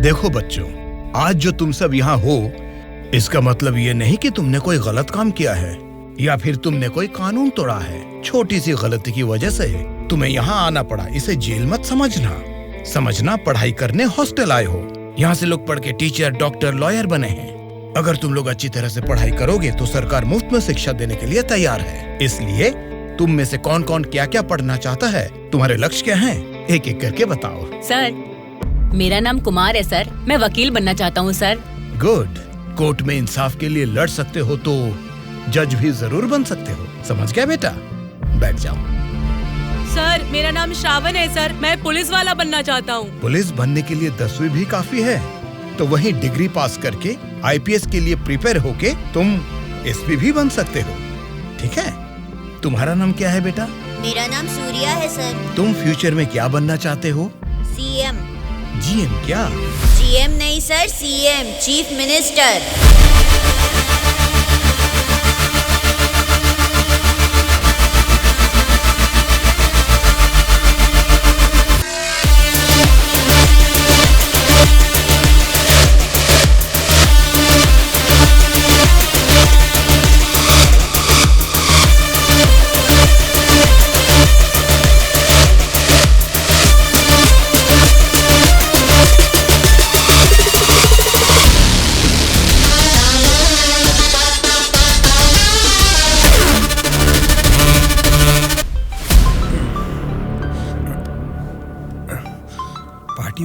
देखो बच्चों, आज जो तुम सब यहाँ हो, इसका मतलब ये नहीं कि तुमने कोई गलत काम किया है या फिर तुमने कोई कानून तोड़ा है। छोटी सी गलती की वजह से तुम्हें यहाँ आना पड़ा, इसे जेल मत समझना पढ़ाई करने हॉस्टल आए हो। यहाँ से लोग पढ़ के टीचर, डॉक्टर, लॉयर बने हैं। अगर तुम लोग अच्छी तरह से पढ़ाई करोगे तो सरकार मुफ्त में शिक्षा देने के लिए तैयार है। इसलिए तुम में से कौन कौन क्या क्या पढ़ना चाहता है, तुम्हारे लक्ष्य क्या हैं? एक एक करके बताओ। सर, मेरा नाम कुमार है सर, मैं वकील बनना चाहता हूँ सर। गुड। कोर्ट में इंसाफ के लिए लड़ सकते हो तो जज भी जरूर बन सकते हो। समझ गया बेटा? बैठ जाओ। सर, मेरा नाम श्रावण है सर, मैं पुलिस वाला बनना चाहता हूँ। पुलिस बनने के लिए 10वीं भी काफी है, तो वहीं डिग्री पास करके आईपीएस के लिए प्रिपेयर होके तुम एसपी भी बन सकते हो। ठीक है? तुम्हारा नाम क्या है बेटा? मेरा नाम सूर्या है सर। तुम फ्यूचर में क्या बनना चाहते हो? सीएम। जीएम क्या? जीएम नहीं sir, CM, chief minister.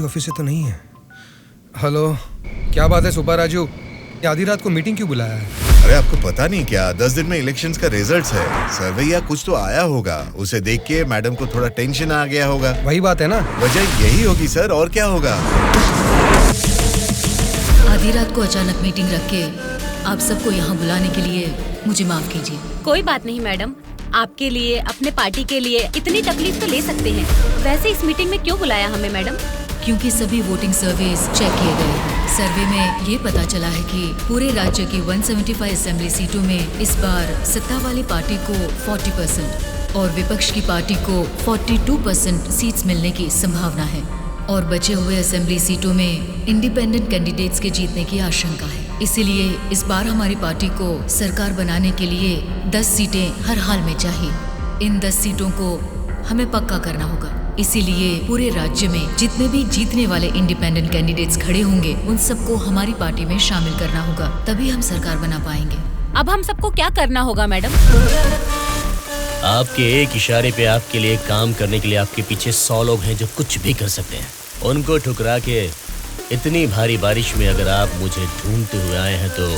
Office से तो नहीं है। हेलो, क्या बात है सुब्बा राजू, आधी रात को मीटिंग क्यों बुलाया है? अरे आपको पता नहीं क्या, 10 दिन में इलेक्शंस का रिजल्ट्स है। सर्वे या कुछ तो आया होगा, उसे देख के मैडम को थोड़ा टेंशन आ गया होगा। वही बात है ना? वजह यही होगी सर, और क्या होगा। आधी रात को अचानक मीटिंग रख के आप सबको यहाँ बुलाने के लिए मुझे माफ कीजिए। कोई बात नहीं मैडम, आपके लिए, अपने पार्टी के लिए इतनी तकलीफ तो ले सकते हैं। वैसे इस मीटिंग में क्यों बुलाया हमें मैडम? क्योंकि सभी वोटिंग सर्वेस चेक किए गए हैं। सर्वे में ये पता चला है कि पूरे राज्य की 175 असेंबली सीटों में इस बार सत्ता वाली पार्टी को 40% और विपक्ष की पार्टी को 42% सीट्स मिलने की संभावना है और बचे हुए असेंबली सीटों में इंडिपेंडेंट कैंडिडेट्स के जीतने की आशंका है। इसीलिए इस बार हमारी पार्टी को सरकार बनाने के लिए 10 सीटें हर हाल में चाहिए। इन 10 सीटों को हमें पक्का करना होगा। इसीलिए पूरे राज्य में जितने भी जीतने वाले इंडिपेंडेंट कैंडिडेट्स खड़े होंगे उन सबको हमारी पार्टी में शामिल करना होगा, तभी हम सरकार बना पाएंगे। अब हम सबको क्या करना होगा मैडम? आपके एक इशारे पे आपके लिए काम करने के लिए आपके पीछे 100 लोग हैं जो कुछ भी कर सकते हैं। उनको ठुकरा के इतनी भारी बारिश में अगर आप मुझे ढूंढते हुए आए हैं तो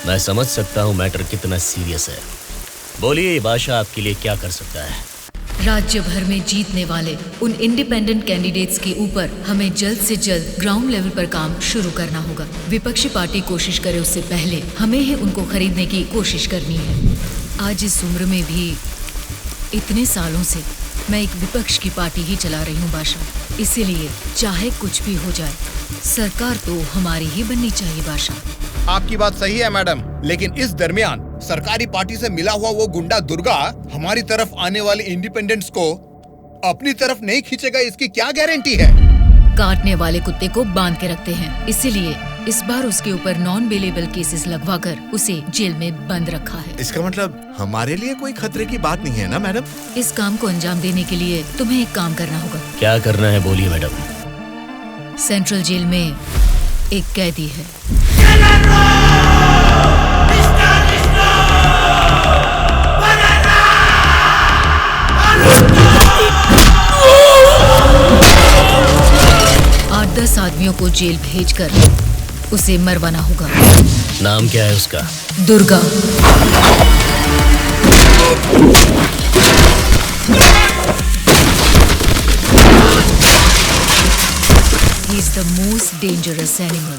मैं समझ सकता हूँ मैटर कितना सीरियस है। बोलिए, ये बादशाह आपके लिए क्या कर सकता है? राज्य भर में जीतने वाले उन इंडिपेंडेंट कैंडिडेट्स के ऊपर हमें जल्द से जल्द ग्राउंड लेवल पर काम शुरू करना होगा। विपक्षी पार्टी कोशिश करे उससे पहले हमें ही उनको खरीदने की कोशिश करनी है। आज इस उम्र में भी इतने सालों से मैं एक विपक्ष की पार्टी ही चला रही हूँ बादशाह। इसीलिए चाहे कुछ भी हो जाए, सरकार तो हमारी ही बननी चाहिए बादशाह। आपकी बात सही है मैडम, लेकिन इस दरमियान सरकारी पार्टी से मिला हुआ वो गुंडा दुर्गा हमारी तरफ आने वाले इंडिपेंडेंट्स को अपनी तरफ नहीं खींचेगा, इसकी क्या गारंटी है? काटने वाले कुत्ते को बांध के रखते हैं, इसीलिए इस बार उसके ऊपर नॉन बेलेबल केसेस लगवाकर उसे जेल में बंद रखा है। इसका मतलब हमारे लिए कोई खतरे की बात नहीं है ना मैडम? इस काम को अंजाम देने के लिए तुम्हें एक काम करना होगा। क्या करना है बोलिए मैडम। सेंट्रल जेल में एक कैदी है। आठ 10 आदमियों को जेल भेजकर उसे मरवाना होगा। नाम क्या है उसका? Durga. He is the most dangerous animal.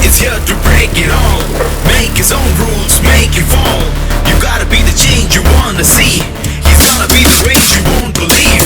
is here to break it all. Make his own rules, make you fall. You gotta be the change you wanna see. He's gonna be the rage you won't believe.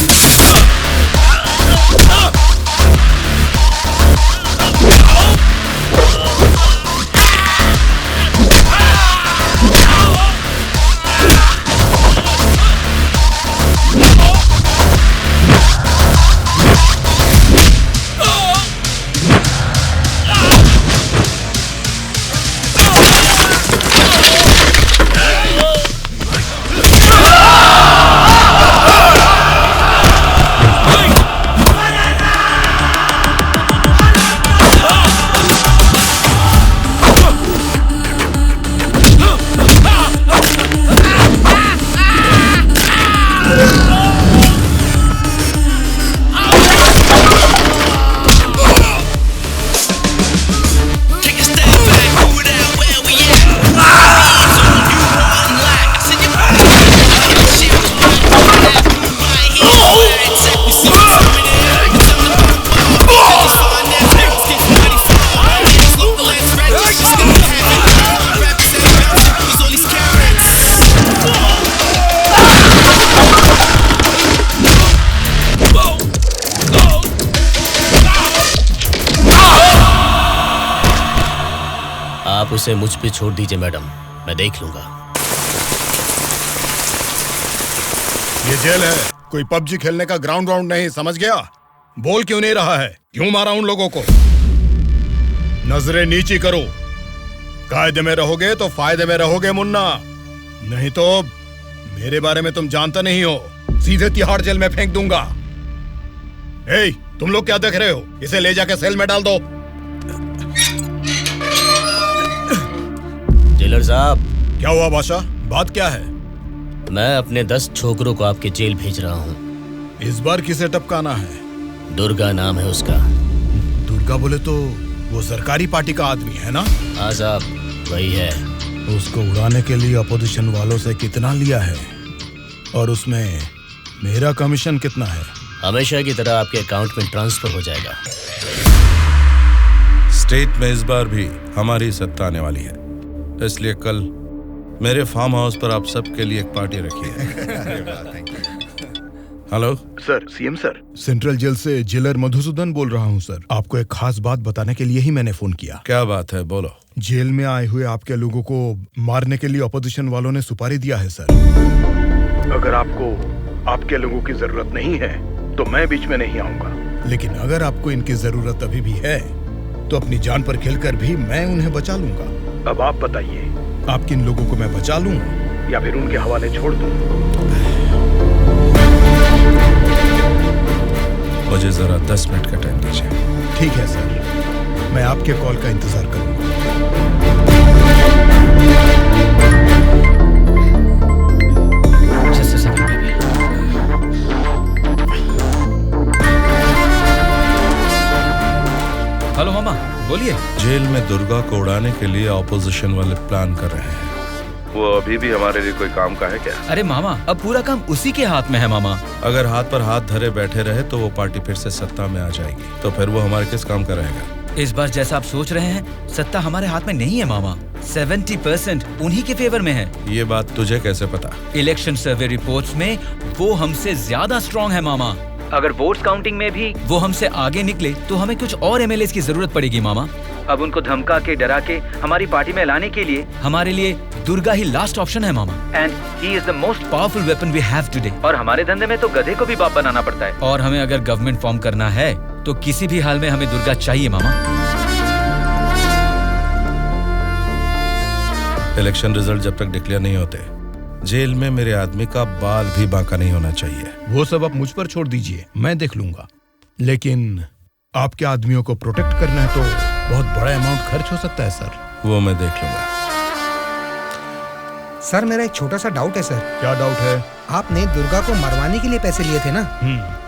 आप उसे मुझ पे छोड़ दीजिए madam, मैं देख लूंगा। ये जेल है, कोई पबजी खेलने का ग्राउंड वाउंड नहीं, समझ गया? बोल क्यों नहीं रहा है? क्यों मारा उन लोगों को? नजरें नीची करो। कायदे में रहोगे तो फायदे में रहोगे मुन्ना, नहीं तो मेरे बारे में तुम जानता नहीं हो, सीधे तिहाड़ जेल में फेंक दूंगा। ए, तुम लोग क्या देख रहे हो? इसे ले जाके सेल में डाल दो। जेलर साहब। क्या हुआ बादशाह, बात क्या है? मैं अपने 10 छोकरों को आपके जेल भेज रहा हूँ। इस बार किसे टपकाना है? दुर्गा नाम है उसका। दुर्गा बोले तो वो सरकारी पार्टी का आदमी है ना? हाँ साहब, वही है। उसको उड़ाने के लिए अपोजिशन वालों से कितना लिया है और उसमें मेरा कमीशन कितना है? हमेशा की तरह आपके अकाउंट में ट्रांसफर हो जाएगा। स्टेट में इस बार भी हमारी सत्ता आने वाली है, इसलिए कल मेरे फार्म हाउस पर आप सबके लिए एक पार्टी रखी है। Hello sir, CM sir. Central jail से जेलर मधुसूदन बोल रहा हूँ सर। आपको एक खास बात बताने के लिए ही मैंने फोन किया। क्या बात है, बोलो। जेल में आए हुए आपके लोगों को मारने के लिए अपोजिशन वालों ने सुपारी दिया है सर। अगर आपको आपके लोगों की जरूरत नहीं है तो मैं बीच में नहीं आऊंगा, लेकिन अगर आपको इनकी जरूरत अभी भी है तो अपनी जान पर खेलकर भी मैं उन्हें बचा लूंगा। अब आप बताइए, आप किन लोगों को मैं बचा लूं या फिर उनके हवाले छोड़ दूं? मुझे जरा 10 मिनट का टाइम दीजिए। ठीक है सर, मैं आपके कॉल का इंतजार करूंगा। हेलो मामा, बोलिए। जेल में दुर्गा को उड़ाने के लिए ऑपोजिशन वाले प्लान कर रहे हैं। वो अभी भी हमारे लिए कोई काम का है क्या? अरे मामा, अब पूरा काम उसी के हाथ में है मामा। अगर हाथ पर हाथ धरे बैठे रहे तो वो पार्टी फिर से सत्ता में आ जाएगी, तो फिर वो हमारे किस काम का रहेगा? इस बार जैसा आप सोच रहे हैं, सत्ता हमारे हाथ में नहीं है मामा। 70% उन्हीं के फेवर में है। ये बात तुझे कैसे पता? इलेक्शन सर्वे रिपोर्ट्स में वो हमसे ज्यादा स्ट्रॉन्ग है मामा। अगर वोट्स काउंटिंग में भी वो हमसे आगे निकले तो हमें कुछ और एमएलएस की जरूरत पड़ेगी मामा। अब उनको धमका के डरा के हमारी पार्टी में लाने के लिए हमारे लिए दुर्गा ही लास्ट ऑप्शन है मामा। And he is the most powerful weapon we have today. और हमारे धंधे में तो गधे को भी बाप बनाना पड़ता है। और हमें अगर गवर्नमेंट फॉर्म करना है तो किसी भी हाल में हमें दुर्गा चाहिए मामा। इलेक्शन रिजल्ट जब तक डिक्लेयर नहीं होते, जेल में मेरे आदमी का बाल भी बांका नहीं होना चाहिए। वो सब आप मुझ पर छोड़ दीजिए, मैं देख लूंगा। लेकिन आपके आदमियों को प्रोटेक्ट करना है तो बहुत बड़ा अमाउंट खर्च हो सकता है सर। वो मैं देख लूंगा। सर, मेरा एक छोटा सा डाउट है सर। क्या डाउट है? आपने दुर्गा को मरवाने के लिए पैसे लिए थे ना,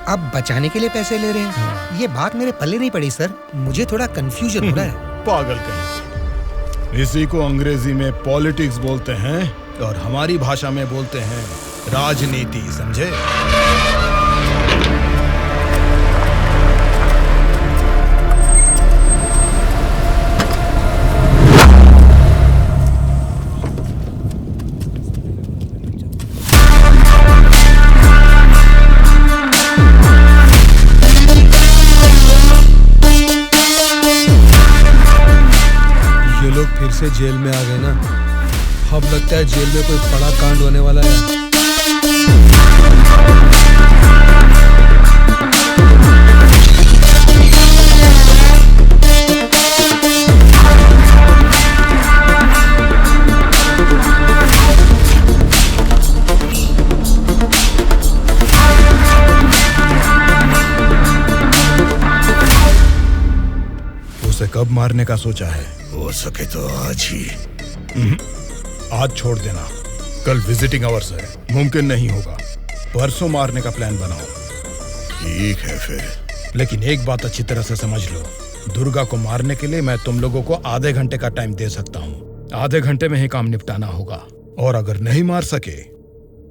अब बचाने के लिए पैसे ले रहे हैं। ये बात मेरे पल्ले नहीं पड़ी सर, मुझे थोड़ा कंफ्यूजन हो रहा है। पागल कहीं। इसी को अंग्रेजी में पॉलिटिक्स बोलते हैं और हमारी भाषा में बोलते हैं राजनीति, समझे? लोग फिर से जेल में आ गए ना। अब लगता है जेल में कोई बड़ा कांड होने वाला है। उसे कब मारने का सोचा है? हो सके तो आज ही। आज छोड़ देना, कल विजिटिंग आवर्स है, मुमकिन नहीं होगा। परसों मारने का प्लान बनाओ। ठीक है फिर। लेकिन एक बात अच्छी तरह से समझ लो, दुर्गा को मारने के लिए मैं तुम लोगों को आधे घंटे का टाइम दे सकता हूँ। आधे घंटे में ही काम निपटाना होगा, और अगर नहीं मार सके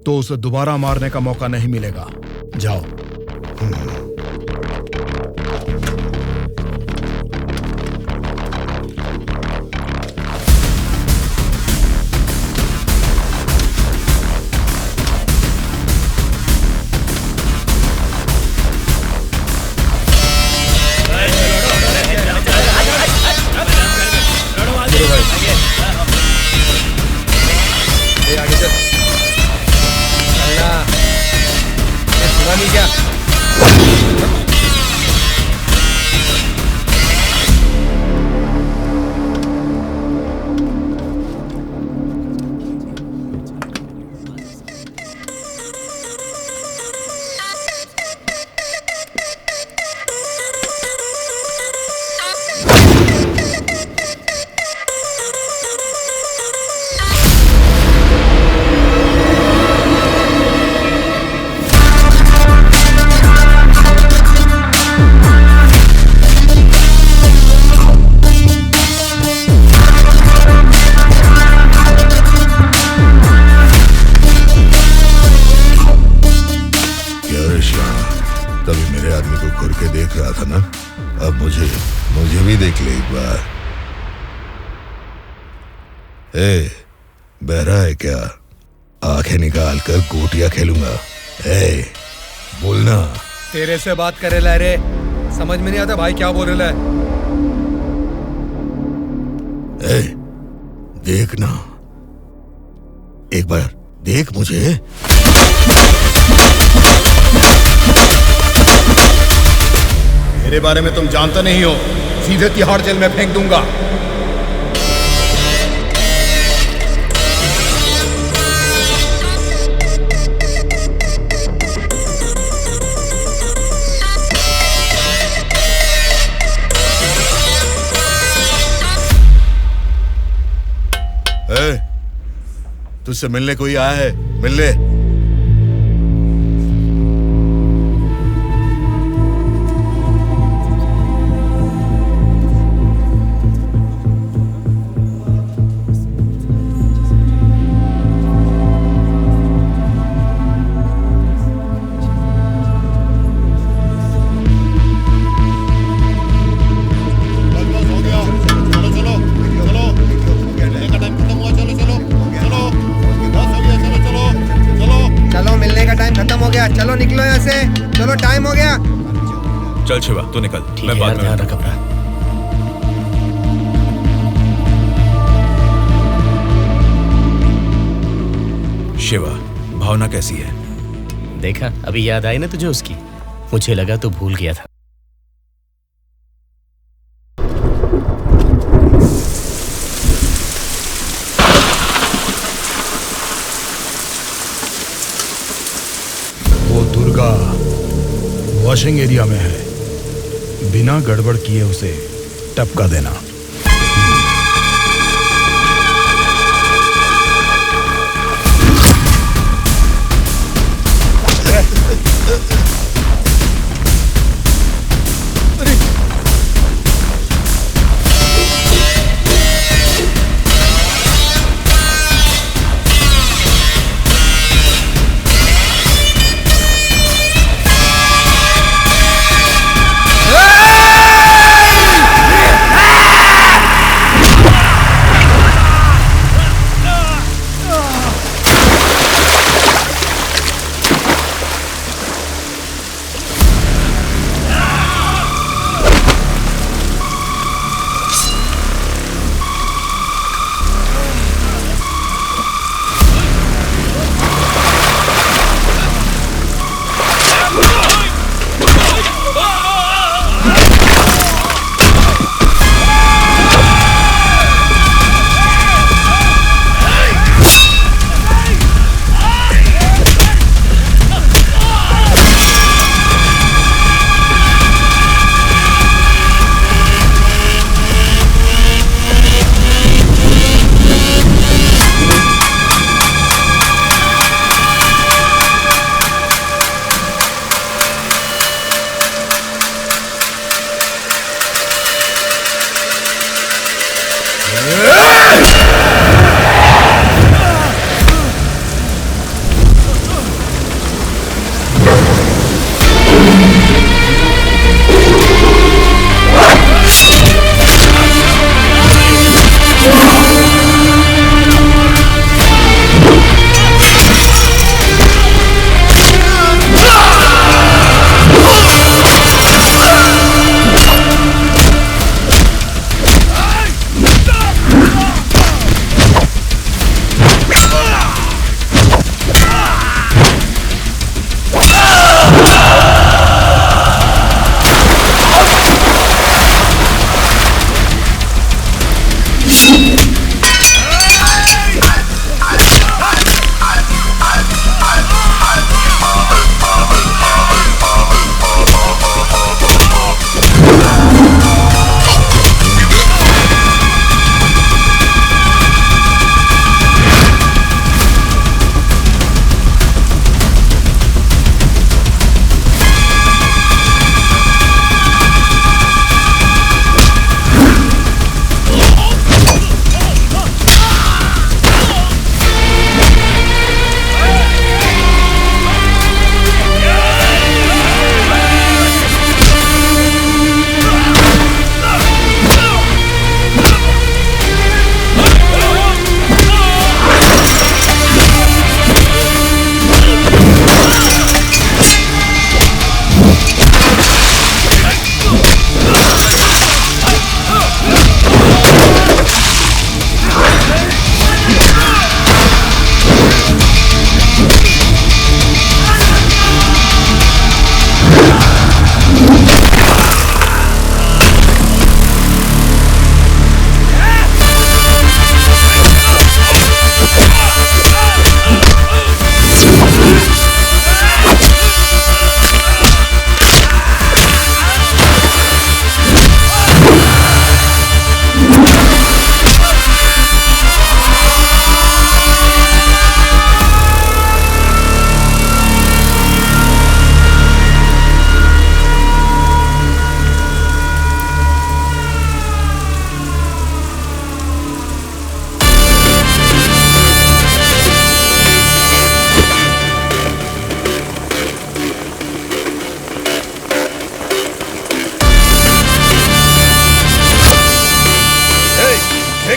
तो उसे दोबारा मारने का मौका नहीं मिलेगा। जाओ। आगे चल। अल्लाह, ये सुना नहीं क्या? मुझे भी देख ले एक बार। ए, बहरा है क्या? आंखें निकाल कर गोटियां खेलूंगा। ए, बोलना। तेरे से बात करे ला रे, समझ में नहीं आता भाई क्या बोल रहा है। ए, देखना, एक बार देख मुझे। मेरे बारे में तुम जानते नहीं हो, सीधे तिहाड़ जेल में फेंक दूंगा। तुझसे मिलने कोई आया है? मिलने। चलो निकलो यहाँ से, चलो टाइम हो गया। चल शिवा तू निकल, मैं बाद में ध्यान रख अपना। शिवा, भावना कैसी है? देखा, अभी याद आई ना तुझे उसकी? मुझे लगा तू भूल गया था। दुर्गा वॉशिंग एरिया में है, बिना गड़बड़ किए उसे टपका देना।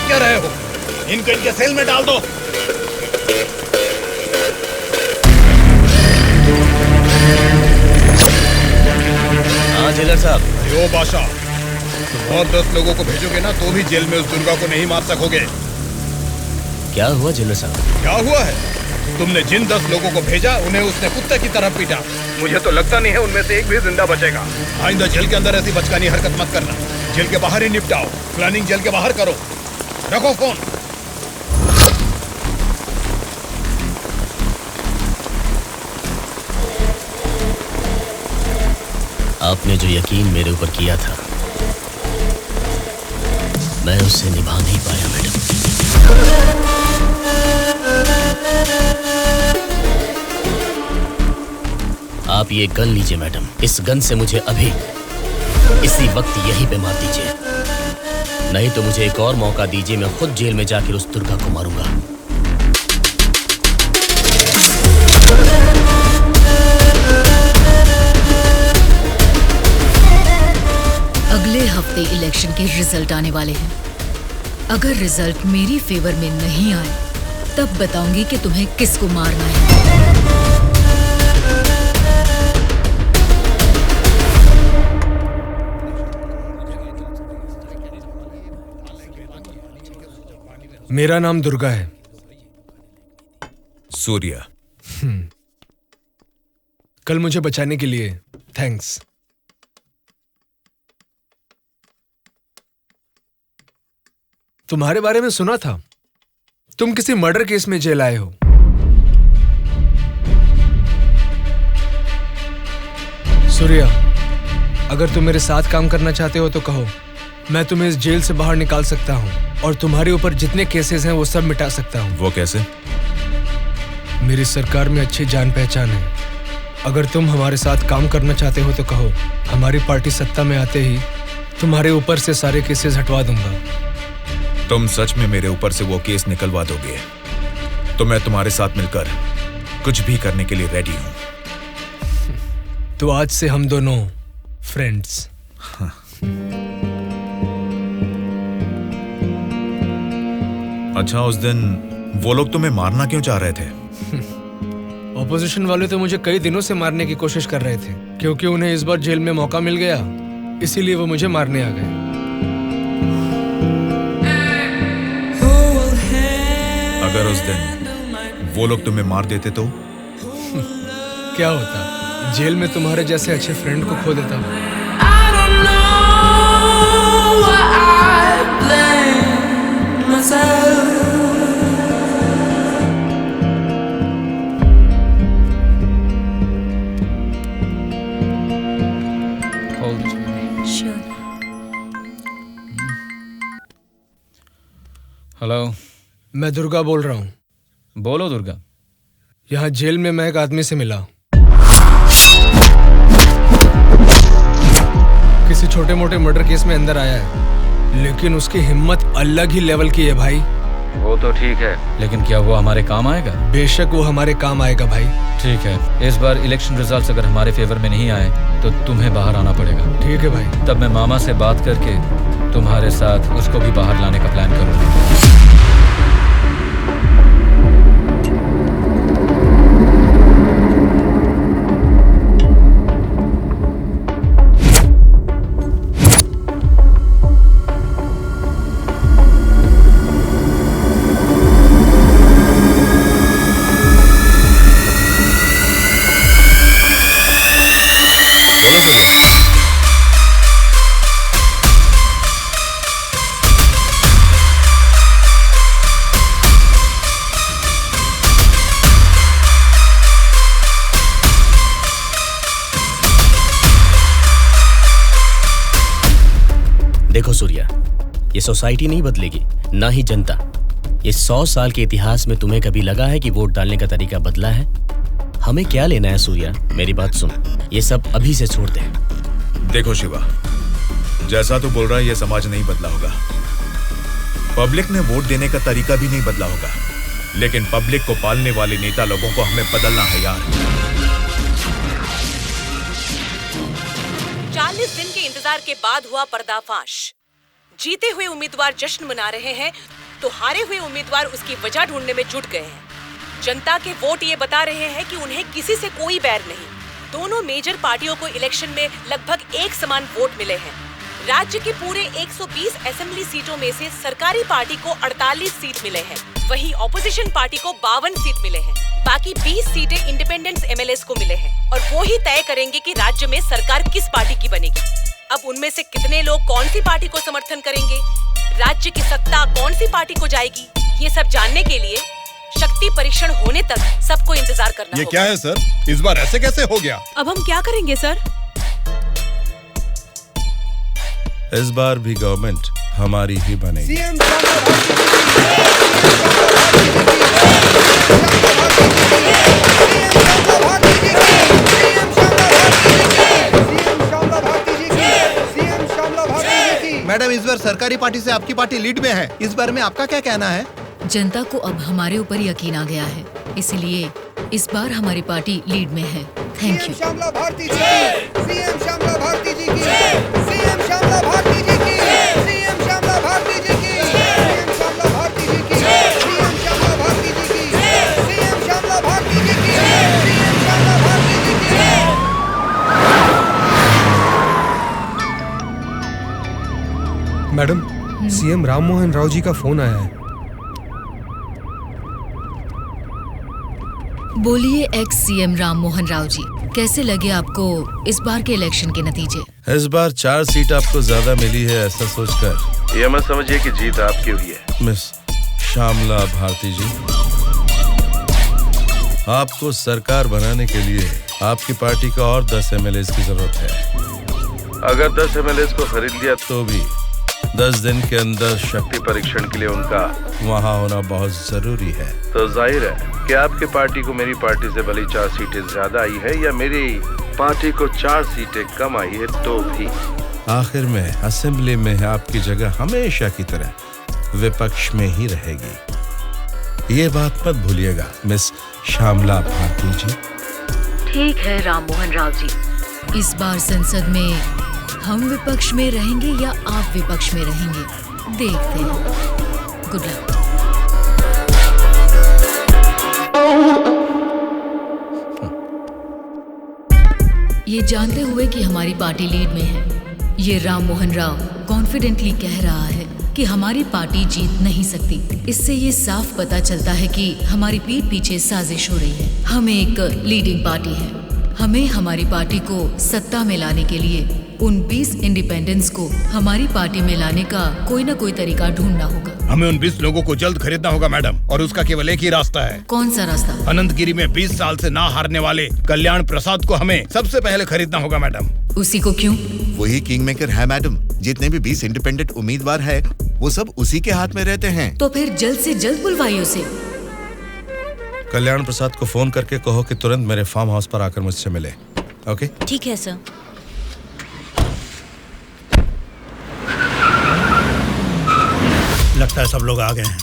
क्या रहे हो? इनको इनके सेल में डाल दो। हाँ जेलर साहब। यो बादशाह, तुम और 10 लोगों को भेजोगे ना तो भी जेल में उस दुर्गा को नहीं मार सकोगे। क्या हुआ जेलर साहब? क्या हुआ है? तुमने जिन 10 लोगों को भेजा उन्हें उसने कुत्ते की तरह पीटा। मुझे तो लगता नहीं है उनमें से एक भी जिंदा बचेगा। आइंदा जेल के अंदर ऐसी बचकानी हरकत मत करना। जेल के बाहर ही निपटाओ। प्लानिंग जेल के बाहर करो। रखो फोन। आपने जो यकीन मेरे ऊपर किया था मैं उससे निभा नहीं पाया मैडम। आप ये गन लीजिए मैडम। इस गन से मुझे अभी इसी वक्त यहीं पे मार दीजिए, नहीं तो मुझे एक और मौका दीजिए। मैं खुद जेल में जाकर उस दुर्गा को मारूंगा। अगले हफ्ते इलेक्शन के रिजल्ट आने वाले हैं। अगर रिजल्ट मेरी फेवर में नहीं आए तब बताऊंगी कि तुम्हें किसको मारना है। मेरा नाम दुर्गा है। सूर्या। कल मुझे बचाने के लिए थैंक्स। तुम्हारे बारे में सुना था, तुम किसी मर्डर केस में जेल आए हो। सूर्या, अगर तुम मेरे साथ काम करना चाहते हो तो कहो, मैं तुम्हें इस जेल से बाहर निकाल सकता हूँ और तुम्हारे ऊपर जितने केसेस हैं वो सब मिटा सकता हूँ। वो कैसे? मेरी सरकार में अच्छी जान पहचान है। अगर तुम हमारे साथ काम करना चाहते हो तो कहो, हमारी पार्टी सत्ता में आते ही तुम्हारे ऊपर से सारे केसेस हटवा दूंगा। तुम सच में मेरे ऊपर से वो केस निकलवा दोगे तो मैं तुम्हारे साथ मिलकर कुछ भी करने के लिए रेडी हूं। तो आज से हम दोनों फ्रेंड्स। अच्छा, उस दिन वो लोग तुम्हें मारना क्यों चाह रहे थे? ऑपोजिशन वाले तो मुझे कई दिनों से मारने की कोशिश कर रहे थे, क्योंकि उन्हें इस बार जेल में मौका मिल गया, इसीलिए वो मुझे मारने आ गए। अगर उस दिन वो लोग तुम्हें मार देते तो? क्या होता, जेल में तुम्हारे जैसे अच्छे फ्रेंड को खो देता। हेलो, मैं दुर्गा बोल रहा हूँ। बोलो दुर्गा। यहाँ जेल में मैं एक आदमी से मिला। किसी छोटे मोटे मर्डर केस में अंदर आया है, लेकिन उसकी हिम्मत अलग ही लेवल की है भाई। वो तो ठीक है, लेकिन क्या वो हमारे काम आएगा? बेशक वो हमारे काम आएगा भाई। ठीक है, इस बार इलेक्शन रिजल्ट्स अगर हमारे फेवर में नहीं आए तो तुम्हें बाहर आना पड़ेगा। ठीक है भाई। तब मैं मामा से बात करके तुम्हारे साथ उसको भी बाहर लाने का प्लान करूंगा। देखो सूर्या, ये सोसाइटी नहीं बदलेगी, ना ही जनता। ये 100 साल के इतिहास में तुम्हें कभी लगा है कि वोट डालने का तरीका बदला है? हमें क्या लेना है सूर्या, मेरी बात सुन, ये सब अभी से छोड़ दे। देखो शिवा, जैसा तू बोल रहा है ये समाज नहीं बदला होगा, पब्लिक ने वोट देने का तरीका भी नहीं बदला होगा, लेकिन पब्लिक को पालने वाले नेता लोगों को हमें बदलना है यार। 40 दिन के इंतजार के बाद हुआ पर्दाफाश। जीते हुए उम्मीदवार जश्न मना रहे हैं तो हारे हुए उम्मीदवार उसकी वजह ढूंढने में जुट गए हैं। जनता के वोट ये बता रहे हैं कि उन्हें किसी से कोई बैर नहीं। दोनों मेजर पार्टियों को इलेक्शन में लगभग एक समान वोट मिले हैं। राज्य की पूरे 120 असेंबली सीटों में से सरकारी पार्टी को 48 सीट मिले हैं, वहीं ऑपोजिशन पार्टी को 52 सीट मिले हैं। बाकी 20 सीटें इंडिपेंडेंट एमएलएस को मिले हैं और वो ही तय करेंगे कि राज्य में सरकार किस पार्टी की बनेगी। अब उनमें से कितने लोग कौन सी पार्टी को समर्थन करेंगे, राज्य की सत्ता कौन सी पार्टी को जाएगी, ये सब जानने के लिए शक्ति परीक्षण होने तक सबको इंतजार करना ये होगा। क्या है सर, इस बार ऐसे कैसे हो गया? अब हम क्या करेंगे सर? इस बार भी गवर्नमेंट हमारी ही बनेगी। मैडम, इस बार सरकारी पार्टी से आपकी पार्टी लीड में है, इस बार में आपका क्या कहना है? जनता को अब हमारे ऊपर यकीन आ गया है, इसलिए इस बार हमारी पार्टी लीड में है। Thank you. श्यामला भारती जी की, सीएम श्यामला भारती जी की, सीएम श्यामला भारती जी की, सीएम श्यामला भारती जी की, सीएम श्यामला भारती जी की, सीएम श्यामला भारती जी की, सीएम श्यामला भारती जी की, सीएम श्यामला भारती जी की। मैडम, सीएम राम मोहन राव जी का फोन आया है। बोलिए एक्स सीएम राम मोहन राव जी, कैसे लगे आपको इस बार के इलेक्शन के नतीजे? इस बार 4 सीट आपको ज्यादा मिली है, ऐसा सोचकर ये मत समझिए कि जीत आपकी हुई है। मिस श्यामला भारती जी, आपको सरकार बनाने के लिए आपकी पार्टी का और 10 एमएलएस की जरूरत है। अगर 10 एमएलएस को खरीद लिया तो भी 10 दिन के अंदर शक्ति परीक्षण के लिए उनका वहाँ होना बहुत जरूरी है। तो जाहिर है कि आपकी पार्टी को मेरी पार्टी से भले 4 सीटें ज्यादा आई है या मेरी पार्टी को 4 सीटें कम आई है, तो भी आखिर में असेंबली में आपकी जगह हमेशा की तरह विपक्ष में ही रहेगी। ये बात मत भूलिएगा मिस श्यामला भारती जी। ठीक है राम मोहन राव जी, इस बार संसद में हम विपक्ष में रहेंगे या आप विपक्ष में रहेंगे, देखते हैं। Good luck. ये जानते हुए कि हमारी पार्टी लीड में है, ये राम मोहन राव कॉन्फिडेंटली कह रहा है कि हमारी पार्टी जीत नहीं सकती। इससे ये साफ पता चलता है कि हमारी पीठ पीछे साजिश हो रही है। हम एक लीडिंग पार्टी है, हमें हमारी पार्टी को सत्ता में लाने के लिए उन 20 इंडिपेंडेंट्स को हमारी पार्टी में लाने का कोई न कोई तरीका ढूंढना होगा। हमें उन 20 लोगों को जल्द खरीदना होगा मैडम, और उसका केवल एक ही रास्ता है। कौन सा रास्ता? अनंतगिरी में 20 साल से ना हारने वाले कल्याण प्रसाद को हमें सबसे पहले खरीदना होगा मैडम। उसी को क्यों? वही किंग मेकर है मैडम। जितने भी 20 इंडिपेंडेंट उम्मीदवार है वो सब उसी के हाथ में रहते हैं। तो फिर जल्द से जल्द बुलवाइए उसे। कल्याण प्रसाद को फोन करके कहो कि तुरंत मेरे फार्म हाउस पर आकर मुझसे मिले। ओके? ठीक है सर। लगता है सब लोग आ गए हैं,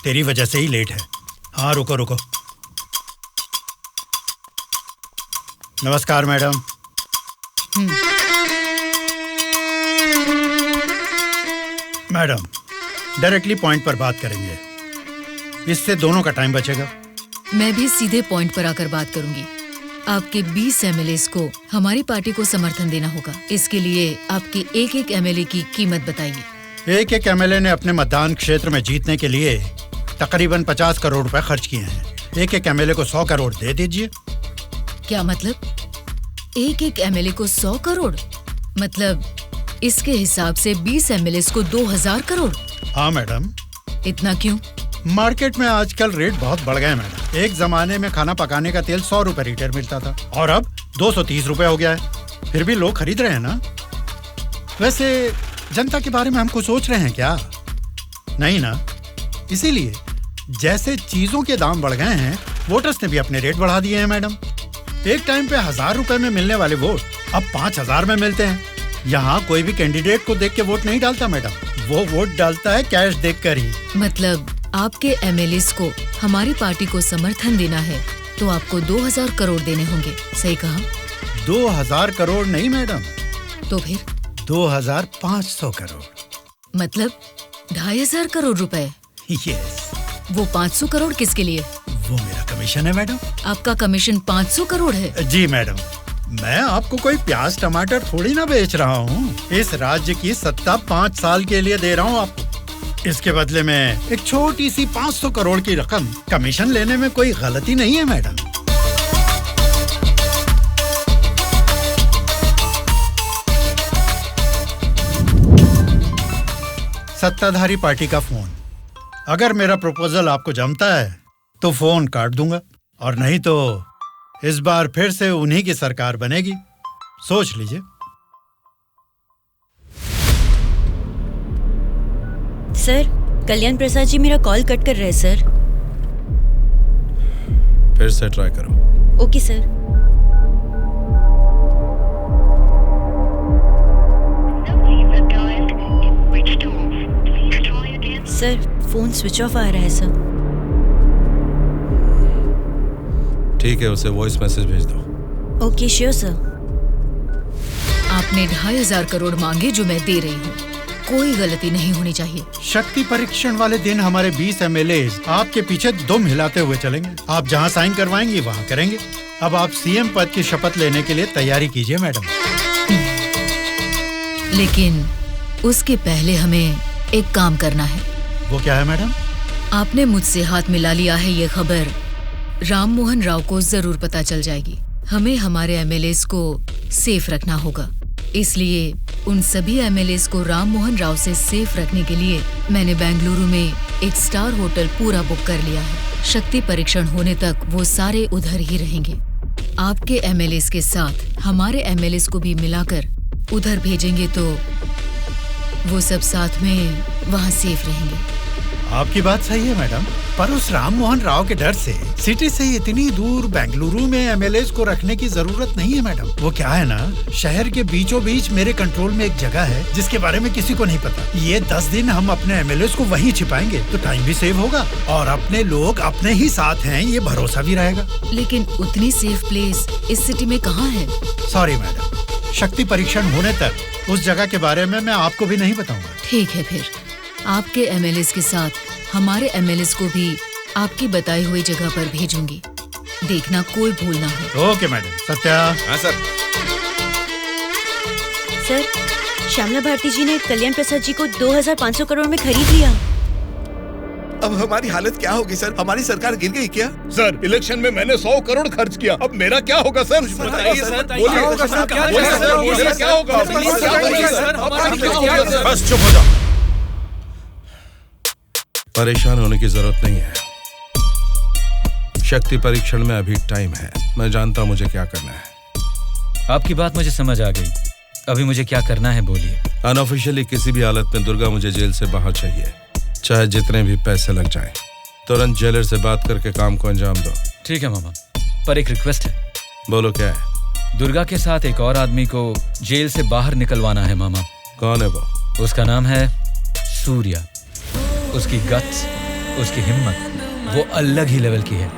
तेरी वजह से ही लेट है। हाँ रुको रुको। नमस्कार मैडम। मैडम डायरेक्टली पॉइंट पर बात करेंगे, इससे दोनों का टाइम बचेगा। मैं भी सीधे पॉइंट पर आकर बात करूंगी। आपके 20 एमएलएस को हमारी पार्टी को समर्थन देना होगा। इसके लिए आपके एक एक एमएलए की कीमत बताइए। एक एक एमएलए ने अपने मतदान क्षेत्र में जीतने के लिए तकरीबन 50 करोड़ रुपए खर्च किए हैं। एक एक एमएलए को 100 करोड़ दे दीजिए। क्या मतलब? एक एक एमएलए को 100 करोड़? मतलब इसके हिसाब से 20 एमएलए को 2000 करोड़? हाँ मैडम। इतना क्यों? मार्केट में आजकल रेट बहुत बढ़ गए मैडम। एक जमाने में खाना पकाने का तेल 100 रुपए लीटर मिलता था और अब 230 रुपए हो गया है। फिर भी लोग खरीद रहे हैं ना। वैसे जनता के बारे में हम कुछ सोच रहे हैं क्या? नहीं ना। इसीलिए जैसे चीजों के दाम बढ़ गए हैं, वोटर्स ने भी अपने रेट बढ़ा दिए हैं मैडम। एक टाइम पे 1000 रुपए में मिलने वाले वोट अब 5000 में मिलते हैं। यहाँ कोई भी कैंडिडेट को देख के वोट नहीं डालता मैडम, वो वोट डालता है कैश देखकर ही। मतलब आपके एमएलएस को हमारी पार्टी को समर्थन देना है तो आपको 2000 करोड़ देने होंगे, सही कहा? 2000 करोड़ नहीं मैडम। तो फिर? 2500 करोड़। मतलब 2500 करोड़ रुपए? यस। वो 500 करोड़ किसके लिए? वो मेरा कमीशन है मैडम। आपका कमीशन 500 करोड़ है? जी मैडम। मैं आपको कोई प्याज टमाटर थोड़ी ना बेच रहा हूँ। इस राज्य की सत्ता 5 साल के लिए दे रहा हूँ आपको। इसके बदले में एक छोटी सी 500 करोड़ की रकम कमीशन लेने में कोई गलती नहीं है मैडम। सत्ताधारी पार्टी का फोन। अगर मेरा प्रपोजल आपको जमता है तो फोन काट दूंगा, और नहीं तो इस बार फिर से उन्हीं की सरकार बनेगी। सोच लीजिए। सर, कल्याण प्रसाद जी मेरा कॉल कट कर रहे हैं सर। फिर से ट्राई करो। Okay sir. Sir, phone switch off आ रहा है सर। ठीक है, उसे वॉइस मैसेज भेज दो। Okay sure sir. आपने 2500 करोड़ मांगे जो मैं दे रही हूँ। कोई गलती नहीं होनी चाहिए। शक्ति परीक्षण वाले दिन हमारे 20 एमएलए आपके पीछे दुम हिलाते हुए चलेंगे। आप जहाँ साइन करवाएंगी वहाँ करेंगे। अब आप सीएम पद की शपथ लेने के लिए तैयारी कीजिए मैडम। लेकिन उसके पहले हमें एक काम करना है। वो क्या है मैडम? आपने मुझसे हाथ मिला लिया है, ये खबर राम मोहन राव को जरूर पता चल जाएगी। हमें हमारे एमएलएस को सेफ रखना होगा। इसलिए उन सभी एमएलएस को राम मोहन राव से सेफ रखने के लिए मैंने बेंगलुरु में एक स्टार होटल पूरा बुक कर लिया है। शक्ति परीक्षण होने तक वो सारे उधर ही रहेंगे। आपके एमएलएस के साथ हमारे एमएलएस को भी मिलाकर उधर भेजेंगे तो वो सब साथ में वहाँ सेफ रहेंगे। आपकी बात सही है मैडम, पर उस राम मोहन राव के डर से सिटी से इतनी दूर बेंगलुरु में एमएलएस को रखने की जरूरत नहीं है मैडम। वो क्या है ना, शहर के बीचों बीच मेरे कंट्रोल में एक जगह है जिसके बारे में किसी को नहीं पता। ये 10 दिन हम अपने एमएलएस को वहीं छिपाएंगे तो टाइम भी सेव होगा और अपने लोग अपने ही साथ हैं ये भरोसा भी रहेगा। लेकिन उतनी सेफ प्लेस इस सिटी में कहाँ है? सॉरी मैडम, शक्ति परीक्षण होने तक उस जगह के बारे में मैं आपको भी नहीं बताऊंगा। ठीक है, फिर आपके एमएलएस के साथ हमारे एमएलएस को भी आपकी बताई हुई जगह पर भेजूंगी। देखना कोई भूल ना हो। Okay madam. सत्या। हाँ सर। सर, श्यामला भारती जी ने कल्याण प्रसाद जी को 2500 करोड़ में खरीद लिया। अब हमारी हालत क्या होगी सर? हमारी सरकार गिर गई क्या? सर, इलेक्शन में मैंने 100 करोड़ खर्च किया, अब मेरा क्या होगा सर? बताइए सर, क्या होगा सर? क्या होगा? बस चुप हो जाओ। परेशान होने की जरूरत नहीं है। शक्ति परीक्षण में अभी टाइम है। मैं जानता हूं मुझे क्या करना है। आपकी बात मुझे समझ आ गई। अभी मुझे क्या करना है बोलिए। अनऑफिशियली किसी भी हालत में दुर्गा मुझे जेल से बाहर चाहिए, चाहे जितने भी पैसे लग जाएं। तुरंत जेलर से बात करके काम को अंजाम दो। ठीक है मामा, पर एक रिक्वेस्ट है। बोलो क्या है? दुर्गा के साथ एक और आदमी को जेल से बाहर निकलवाना है मामा। कौन है वो? उसका नाम है सूर्या। उसकी गट्स, उसकी हिम्मत, वो अलग ही लेवल की है।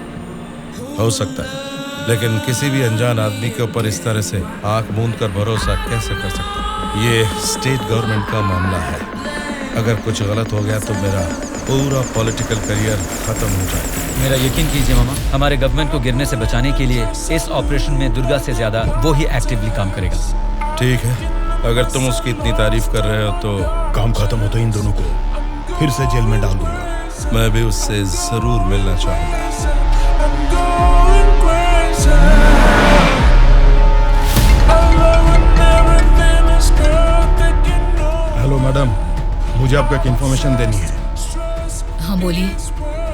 हो सकता है, लेकिन किसी भी अनजान आदमी के ऊपर इस तरह से आंख मूंद कर भरोसा कैसे कर सकता है? ये स्टेट गवर्नमेंट का मामला है। अगर कुछ गलत हो गया तो मेरा पूरा पॉलिटिकल करियर खत्म हो जाएगा। मेरा यकीन कीजिए मामा, हमारे गवर्नमेंट को गिरने से बचाने के लिए इस ऑपरेशन में दुर्गा से ज्यादा वो ही एक्टिवली काम करेगा। ठीक है, अगर तुम उसकी इतनी तारीफ कर रहे हो तो काम खत्म हो तो इन दोनों को फिर से जेल में डाल दूंगा। मैं भी उससे जरूर मिलना चाहूंगा। हेलो मैडम, मुझे आपको एक इन्फॉर्मेशन देनी है। हाँ बोलिए।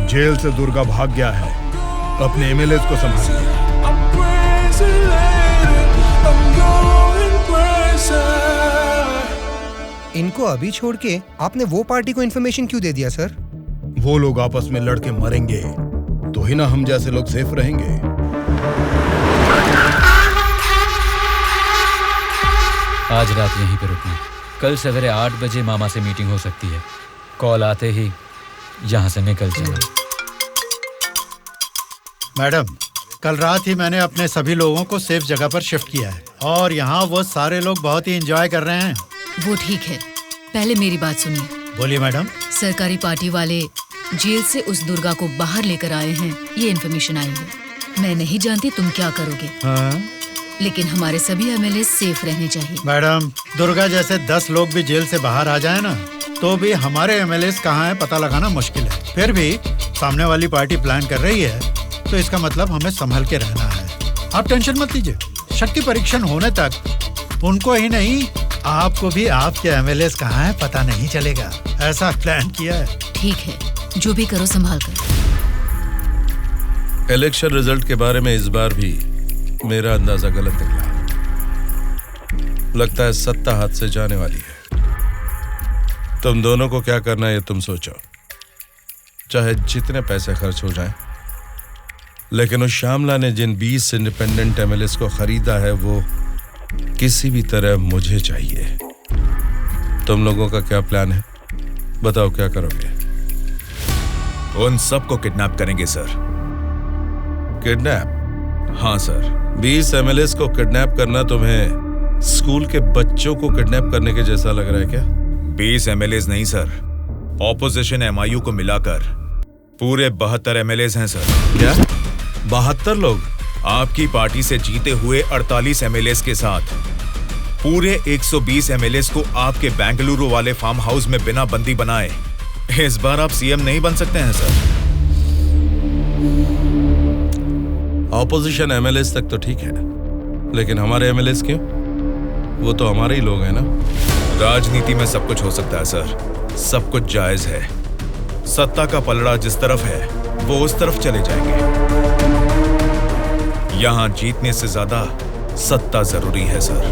जेल से दुर्गा भाग गया है, अपने एमएलए को संभालिए। इनको अभी छोड़ के आपने वो पार्टी को इन्फॉर्मेशन क्यों दे दिया सर? वो लोग आपस में लड़के मरेंगे तो ही ना हम जैसे लोग सेफ रहेंगे। आज रात यहीं पे रुकना। कल सवेरे 8 बजे मामा से मीटिंग हो सकती है। कॉल आते ही यहाँ से निकल जाना। मैडम, कल रात ही मैंने अपने सभी लोगों को सेफ जगह पर शिफ्ट किया है और यहाँ वो सारे लोग बहुत ही एंजॉय कर रहे हैं। वो ठीक है, पहले मेरी बात सुनिए। बोलिए मैडम। सरकारी पार्टी वाले जेल से उस दुर्गा को बाहर लेकर आए हैं, ये इन्फॉर्मेशन आई है। मैं नहीं जानती तुम क्या करोगे। हाँ? लेकिन हमारे सभी एमएलए सेफ रहने चाहिए। मैडम, दुर्गा जैसे 10 लोग भी जेल से बाहर आ जाए ना तो भी हमारे एमएलए कहाँ है पता लगाना मुश्किल है। फिर भी सामने वाली पार्टी प्लान कर रही है तो इसका मतलब हमें संभल के रहना है। आप टेंशन मत लीजिए, शक्ति परीक्षण होने तक उनको ही नहीं आपको भी आपके एमएलए कहाँ है पता नहीं चलेगा। ऐसा प्लान किया है। ठीक है, जो भी करो संभाल कर। इलेक्शन रिजल्ट के बारे में इस बार भी मेरा अंदाजा गलत निकला। लगता है सत्ता हाथ से जाने वाली है। तुम दोनों को क्या करना है ये तुम सोचो, चाहे जितने पैसे खर्च हो जाएं। लेकिन उस श्यामला ने जिन 20 इंडिपेंडेंट एमएलएस को खरीदा है वो किसी भी तरह मुझे चाहिए। तुम लोगों का क्या प्लान है? बताओ क्या करोगे? उन सबको किडनैप करेंगे सर। किडनैप? हाँ सर। 20 एमएलएस को किडनैप करना तुम्हें स्कूल के बच्चों को किडनैप करने के जैसा लग रहा है क्या? 20 एमएलएस नहीं सर, ऑपोजिशन एमआईयू को मिलाकर पूरे 72 एमएलएस हैं सर। क्या 72 लोग? आपकी पार्टी से जीते हुए 48 एमएलएस के साथ पूरे 120 एमएलएस को आपके बेंगलुरु वाले फार्म हाउस में बिना बंदी बनाए इस बार आप सीएम नहीं बन सकते हैं सर। ऑपोजिशन एमएलएस तक तो ठीक है, लेकिन हमारे एमएलएस क्यों? वो तो हमारे ही लोग हैं ना। राजनीति में सब कुछ हो सकता है सर, सब कुछ जायज है। सत्ता का पलड़ा जिस तरफ है वो उस तरफ चले जाएंगे। यहां जीतने से ज्यादा सत्ता जरूरी है सर।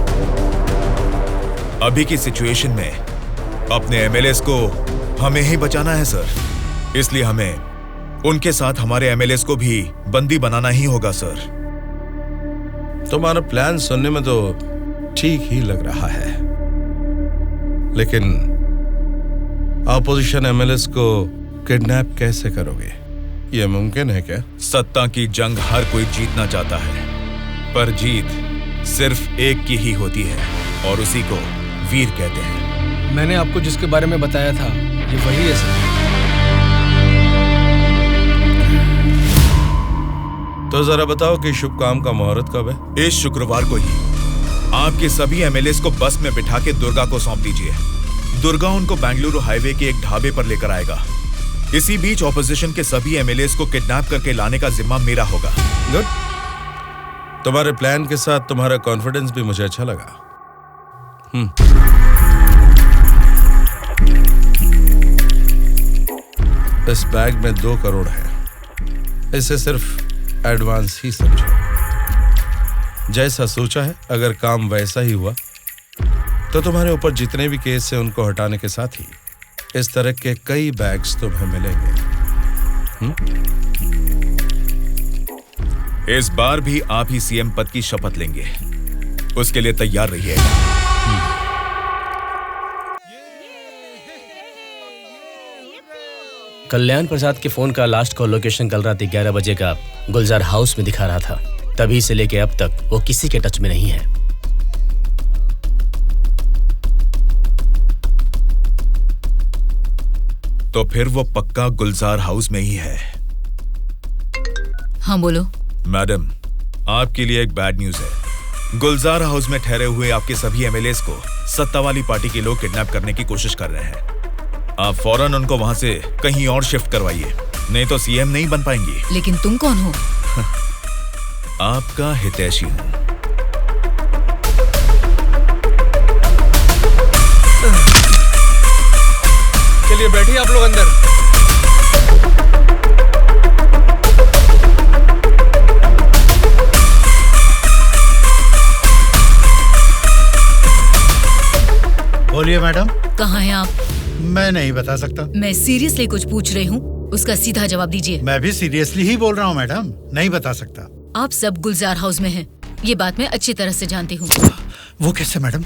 अभी की सिचुएशन में अपने एमएलएस को हमें ही बचाना है सर। इसलिए हमें उनके साथ हमारे एमएलएस को भी बंदी बनाना ही होगा सर। तुम्हारा प्लान सुनने में तो ठीक ही लग रहा है, लेकिन ऑपोजिशन एमएलएस को किडनैप कैसे करोगे? यह मुमकिन है क्या? सत्ता की जंग हर कोई जीतना चाहता है, पर जीत सिर्फ एक की ही होती है और उसी को वीर कहते हैं। मैंने आपको जिसके बारे में बताया था ये वही है सर। तो जरा बताओ कि शुभ काम का मुहूर्त कब है? इस शुक्रवार को ही आपके सभी एमएलएस को बस में बिठा के दुर्गा को सौंप दीजिए। दुर्गा उनको बेंगलुरु हाईवे के एक ढाबे पर लेकर आएगा। इसी बीच ऑपोजिशन के सभी एमएलएस को किडनैप करके लाने का जिम्मा मेरा होगा। गुड। तुम्हारे प्लान के साथ तुम्हारा कॉन्फिडेंस भी मुझे अच्छा लगा। इस बैग में 2 करोड़ है, इसे सिर्फ एडवांस ही समझो। जैसा सोचा है, अगर काम वैसा ही हुआ तो तुम्हारे ऊपर जितने भी केस हैं उनको हटाने के साथ ही इस तरह के कई बैग्स तुम्हें मिलेंगे। इस बार भी आप ही सीएम पद की शपथ लेंगे, उसके लिए तैयार रहिए। कल्याण प्रसाद के फोन का लास्ट कॉल लोकेशन कल रात 11 बजे का गुलजार हाउस में दिखा रहा था। तभी से लेके अब तक वो किसी के टच में नहीं है। तो फिर वो पक्का गुलजार हाउस में ही है। हाँ बोलो। मैडम, आपके लिए एक बैड न्यूज है। गुलजार हाउस में ठहरे हुए आपके सभी एमएलएस को सत्ता वाली पार्टी के लोग किडनैप करने की कोशिश कर रहे हैं। आप फौरन उनको वहां से कहीं और शिफ्ट करवाइए, नहीं तो सीएम नहीं बन पाएंगी। लेकिन तुम कौन हो? आपका हितैषी हूं। चलिए बैठिए आप लोग अंदर। बोलिए मैडम। कहाँ हैं आप? मैं नहीं बता सकता। मैं सीरियसली कुछ पूछ रही हूँ, उसका सीधा जवाब दीजिए। मैं भी सीरियसली ही बोल रहा हूँ मैडम, नहीं बता सकता। आप सब गुलजार हाउस में हैं, ये बात मैं अच्छी तरह से जानती हूँ। वो कैसे मैडम?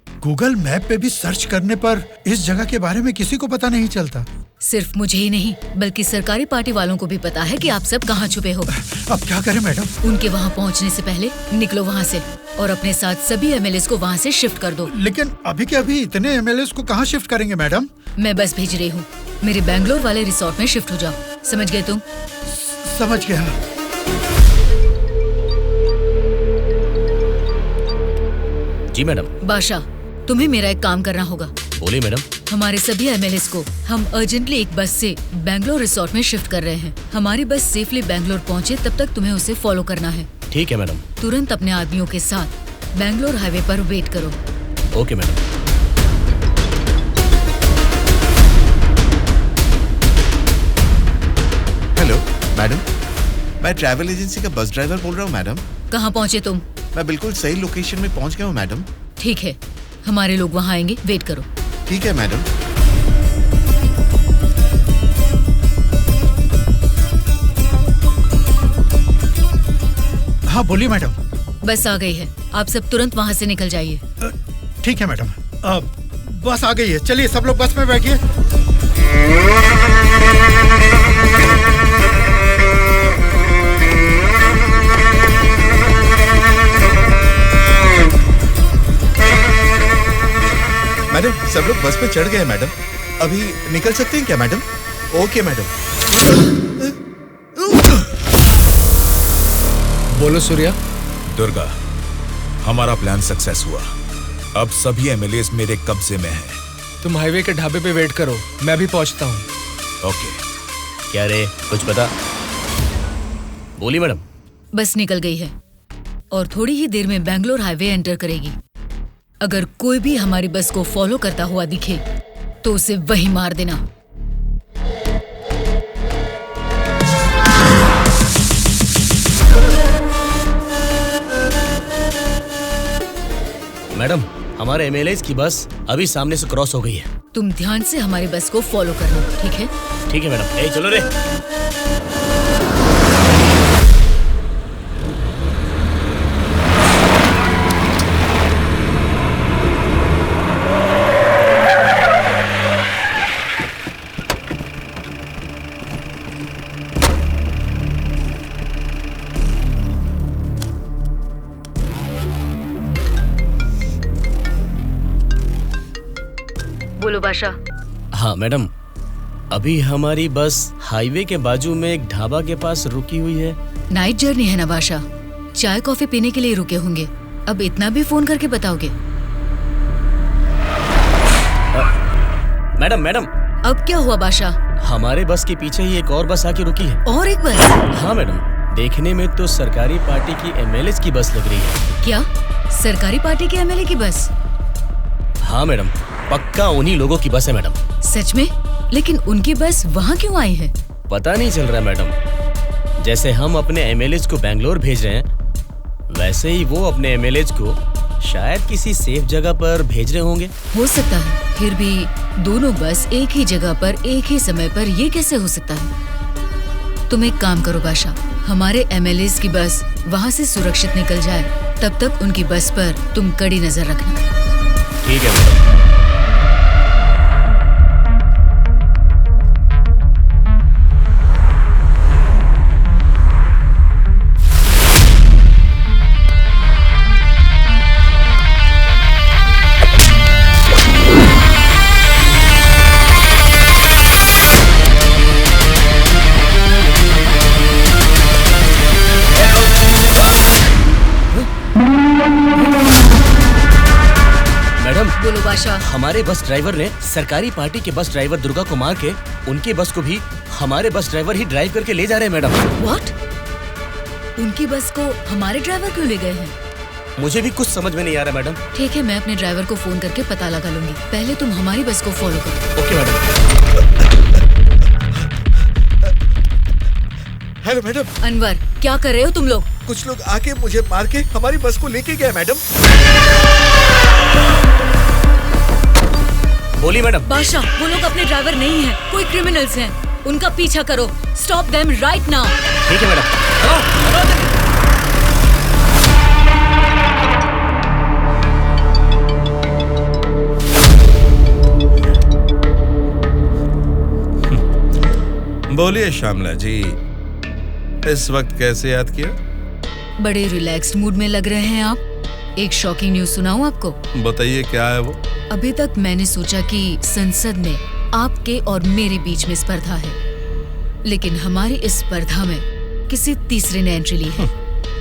गूगल मैप पे भी सर्च करने पर इस जगह के बारे में किसी को पता नहीं चलता। सिर्फ मुझे ही नहीं बल्कि सरकारी पार्टी वालों को भी पता है कि आप सब कहाँ छुपे हो। अब क्या करें मैडम? उनके वहाँ पहुँचने से पहले निकलो वहाँ से और अपने साथ सभी एमएलएस को वहाँ से शिफ्ट कर दो। लेकिन अभी के अभी इतने एमएलएस को कहाँ शिफ्ट करेंगे मैडम? मैं बस भेज रही हूँ, मेरे बैंगलोर वाले रिसोर्ट में शिफ्ट हो जाओ। समझ गए तुम? समझ गया। जी मैडम। बादशाह, तुम्हें मेरा एक काम करना होगा। बोलिए मैडम। हमारे सभी एमएलएस को हम अर्जेंटली एक बस से बैंगलोर रिसोर्ट में शिफ्ट कर रहे हैं। हमारी बस सेफली बैंगलोर पहुंचे तब तक तुम्हें उसे फॉलो करना है। ठीक है मैडम। तुरंत अपने आदमियों के साथ बैंगलोर हाईवे पर वेट करो। Okay madam. हेलो मैडम, मैं ट्रैवल एजेंसी का बस ड्राइवर बोल रहा हूँ मैडम। कहाँ पहुँचे तुम? मैं बिल्कुल सही लोकेशन में पहुँच गया हूँ मैडम। ठीक है, हमारे लोग वहाँ आएंगे, वेट करो। ठीक है मैडम। हाँ बोलिए मैडम। बस आ गई है, आप सब तुरंत वहाँ से निकल जाइए। ठीक है मैडम। बस आ गई है, चलिए सब लोग बस में बैठिए। मैडम, सब लोग बस पे चढ़ गए मैडम। अभी निकल सकते हैं क्या मैडम? Okay madam. बोलो सूर्या। दुर्गा, हमारा प्लान सक्सेस हुआ। अब सभी एमएलएस मेरे कब्जे में हैं। तुम हाईवे के ढाबे पे वेट करो, मैं भी पहुंचता हूँ। ओके। क्या रे, कुछ पता? बोली मैडम। बस निकल गई है और थोड़ी ही देर में बैंगलोर हाईवे एंटर करेगी। अगर कोई भी हमारी बस को फॉलो करता हुआ दिखे तो उसे वहीं मार देना। मैडम, हमारे एमएलएस की बस अभी सामने से क्रॉस हो गई है। तुम ध्यान से हमारी बस को फॉलो करना, ठीक है? ठीक है मैडम। ए चलो रे। बोलो बादशाह। हाँ मैडम, अभी हमारी बस हाईवे के बाजू में एक ढाबा के पास रुकी हुई है। नाइट जर्नी है ना बादशाह, चाय कॉफी पीने के लिए रुके होंगे। अब इतना भी फोन करके बताओगे? Madam madam. अब क्या हुआ बादशाह? हमारे बस के पीछे ही एक और बस आके रुकी है। और एक बस? हाँ मैडम, देखने में तो सरकारी पार्टी की एमएलए की बस लग रही है। क्या सरकारी पार्टी के एमएलए की बस? हाँ मैडम, पक्का उन्हीं लोगों की बस है मैडम। सच में? लेकिन उनकी बस वहाँ क्यों आई है? पता नहीं चल रहा मैडम। जैसे हम अपने एमएलए को बैंगलोर भेज रहे हैं, वैसे ही वो अपने एमएलए को शायद किसी सेफ जगह पर भेज रहे होंगे। हो सकता है, फिर भी दोनों बस एक ही जगह पर एक ही समय पर ये कैसे हो सकता है? तुम एक काम करो बादशाह, हमारे एमएलए की बस वहाँ से सुरक्षित निकल जाए, तब तक उनकी बस पर तुम कड़ी नजर रखना। ठीक है मैडम। बोलो बादशाह। हमारे बस ड्राइवर ने सरकारी पार्टी के बस ड्राइवर दुर्गा को मार के उनकी बस को भी हमारे बस ड्राइवर ही ड्राइव करके ले जा रहे हैं मैडम। व्हाट? उनकी बस को हमारे ड्राइवर क्यों ले गए हैं? मुझे भी कुछ समझ में नहीं आ रहा मैडम। ठीक है, मैं अपने ड्राइवर को फोन करके पता लगा लूंगी। पहले तुम हमारी बस को फॉलो करो। Okay madam. Hello madam. Anwar, क्या कर रहे हो तुम लोग? कुछ लोग आके मुझे मार के हमारी बस को लेके गए मैडम। बोली मैडम। बादशाह, वो लोग अपने ड्राइवर नहीं हैं, कोई क्रिमिनल्स हैं। उनका पीछा करो। Stop them right now. ठीक है मैडम। बोलिए श्यामला जी, इस वक्त कैसे याद किया? बड़े रिलैक्स्ड मूड में लग रहे हैं आप। एक शॉकिंग न्यूज सुनाऊं आपको? बताइए, क्या है वो? अभी तक मैंने सोचा कि संसद में आपके और मेरे बीच में स्पर्धा है, लेकिन हमारी इस स्पर्धा में किसी तीसरे ने एंट्री ली है।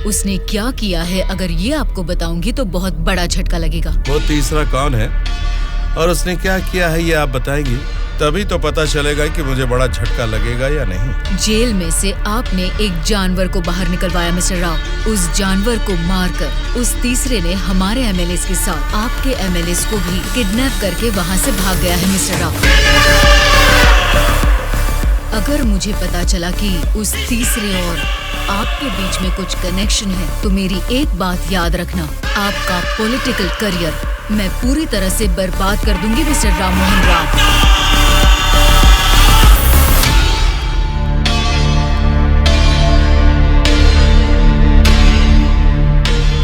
उसने क्या किया है, अगर ये आपको बताऊंगी तो बहुत बड़ा झटका लगेगा। वो तीसरा कौन है और उसने क्या किया है, ये आप बताएंगी, तभी तो पता चलेगा कि मुझे बड़ा झटका लगेगा या नहीं। जेल में से आपने एक जानवर को बाहर निकलवाया मिस्टर राव। उस जानवर को मारकर उस तीसरे ने हमारे एमएलए के साथ आपके एमएलए को भी किडनैप करके वहाँ से भाग गया है मिस्टर राव। अगर मुझे पता चला कि उस तीसरे और आपके बीच में कुछ कनेक्शन है, तो मेरी एक बात याद रखना, आपका पॉलिटिकल करियर मैं पूरी तरह से बर्बाद कर दूंगी मिस्टर राम मोहन राव।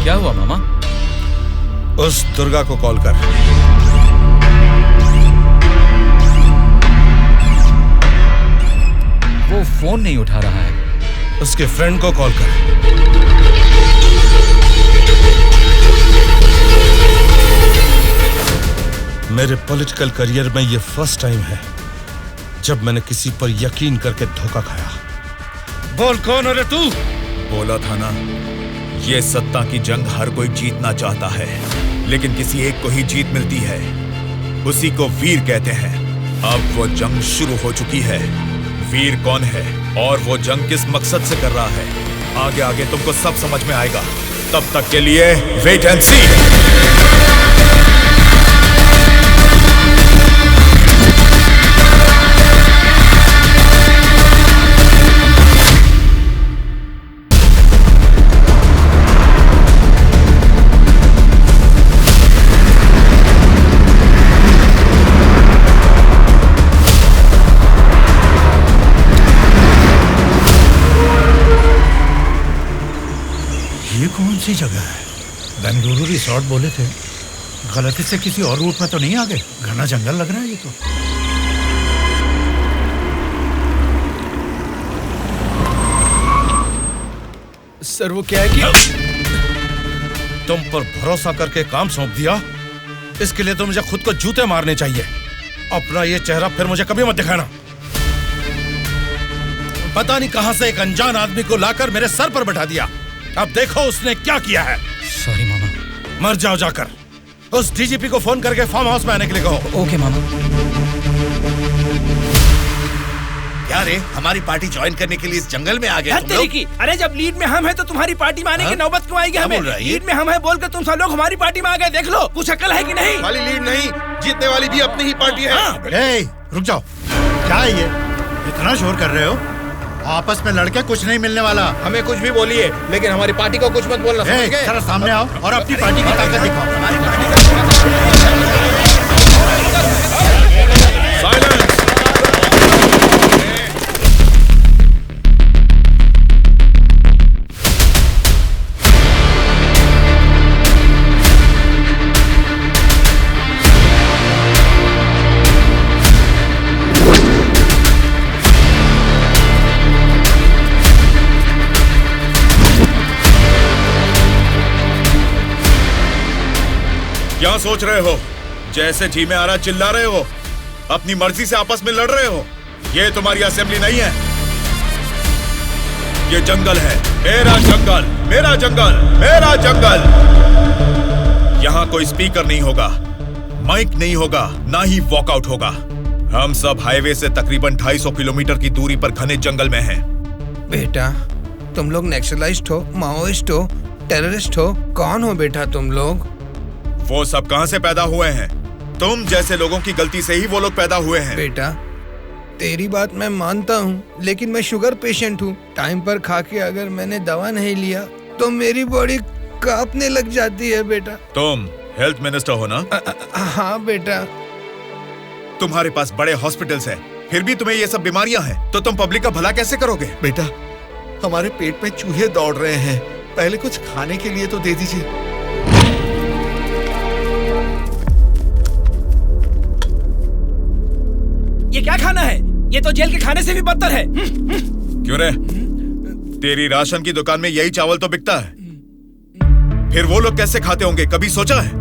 क्या हुआ मामा? उस दुर्गा को कॉल कर। वो फोन नहीं उठा रहा है। उसके फ्रेंड को कॉल कर। मेरे पॉलिटिकल करियर में ये फर्स्ट टाइम है जब मैंने किसी पर यकीन करके धोखा खाया। बोल, कौन है तू? बोला था ना, ये सत्ता की जंग हर कोई जीतना चाहता है, लेकिन किसी एक को ही जीत मिलती है, उसी को वीर कहते हैं। अब वो जंग शुरू हो चुकी है। वीर कौन है और वो जंग किस मकसद से कर रहा है, आगे आगे तुमको सब समझ में आएगा। तब तक के लिए वेट एंड सी। कौन सी जगह है? बेंगलुरु रिसोर्ट बोले थे, गलती से किसी और रूट में तो नहीं आ गए? घना जंगल लग रहा है ये तो। सर वो क्या है कि तुम पर भरोसा करके काम सौंप दिया, इसके लिए तो मुझे खुद को जूते मारने चाहिए। अपना ये चेहरा फिर मुझे कभी मत दिखाना। पता नहीं कहां से एक अनजान आदमी को लाकर मेरे सर पर बैठा दिया। अब देखो उसने क्या किया है। सॉरी मामा। मर जाओ जाकर। उस डीजीपी को फोन करके फार्म हाउस में आने के लिए कहो। ओके मामा। क्या रे, हमारी पार्टी ज्वाइन करने के लिए इस जंगल में आ गए तुम लोग? अरे जब लीड में हम हैं तो तुम्हारी पार्टी में आने की नौबत क्यों आएगी हमें? लीड में हम हैं बोलकर तुम सब लोग हमारी पार्टी में आ गए। देख लो, कुछ अकल है कि नहीं? वाली लीड नहीं, जीतने वाली भी अपनी ही पार्टी है। ए, रुक जाओ। क्या है ये? इतना शोर कर रहे हो? आपस में लड़के कुछ नहीं मिलने वाला। हमें कुछ भी बोलिए, लेकिन हमारी पार्टी को कुछ मत बोलना। समझ गए? जरा सामने आओ और अपनी पार्टी की ताकत दिखाओ। क्या सोच रहे हो? जैसे टीम में आ रहा चिल्ला रहे हो, अपनी मर्जी से आपस में लड़ रहे हो। ये तुम्हारी असेंबली नहीं है, ये जंगल है। मेरा जंगल, मेरा जंगल, मेरा जंगल। यहाँ कोई स्पीकर नहीं होगा, माइक नहीं होगा, ना ही वॉकआउट होगा। हम सब हाईवे से तकरीबन 250 किलोमीटर की दूरी पर घने जंगल में हैं। बेटा, तुम लोग नेक्सलाइस्ट हो, माओइस्ट हो, टेररिस्ट हो, कौन हो बेटा तुम लोग? वो सब कहां से पैदा हुए हैं? तुम जैसे लोगों की गलती से ही वो लोग पैदा हुए हैं। बेटा, तेरी बात मैं मानता हूँ, लेकिन मैं शुगर पेशेंट हूँ। टाइम पर खा के अगर मैंने दवा नहीं लिया तो मेरी बॉडी कांपने लग जाती है बेटा। तुम हेल्थ मिनिस्टर हो ना? हाँ बेटा। तुम्हारे पास बड़े हॉस्पिटल्स हैं, फिर भी तुम्हें ये सब बीमारियां हैं, तो तुम पब्लिक का भला कैसे करोगे? बेटा, हमारे पेट में चूहे दौड़ रहे हैं, पहले कुछ खाने के लिए तो दे दीजिए। ये क्या खाना है? ये तो जेल के खाने से भी बदतर है। क्यों रे? तेरी राशन की दुकान में यही चावल तो बिकता है, फिर वो लोग कैसे खाते होंगे, कभी सोचा है?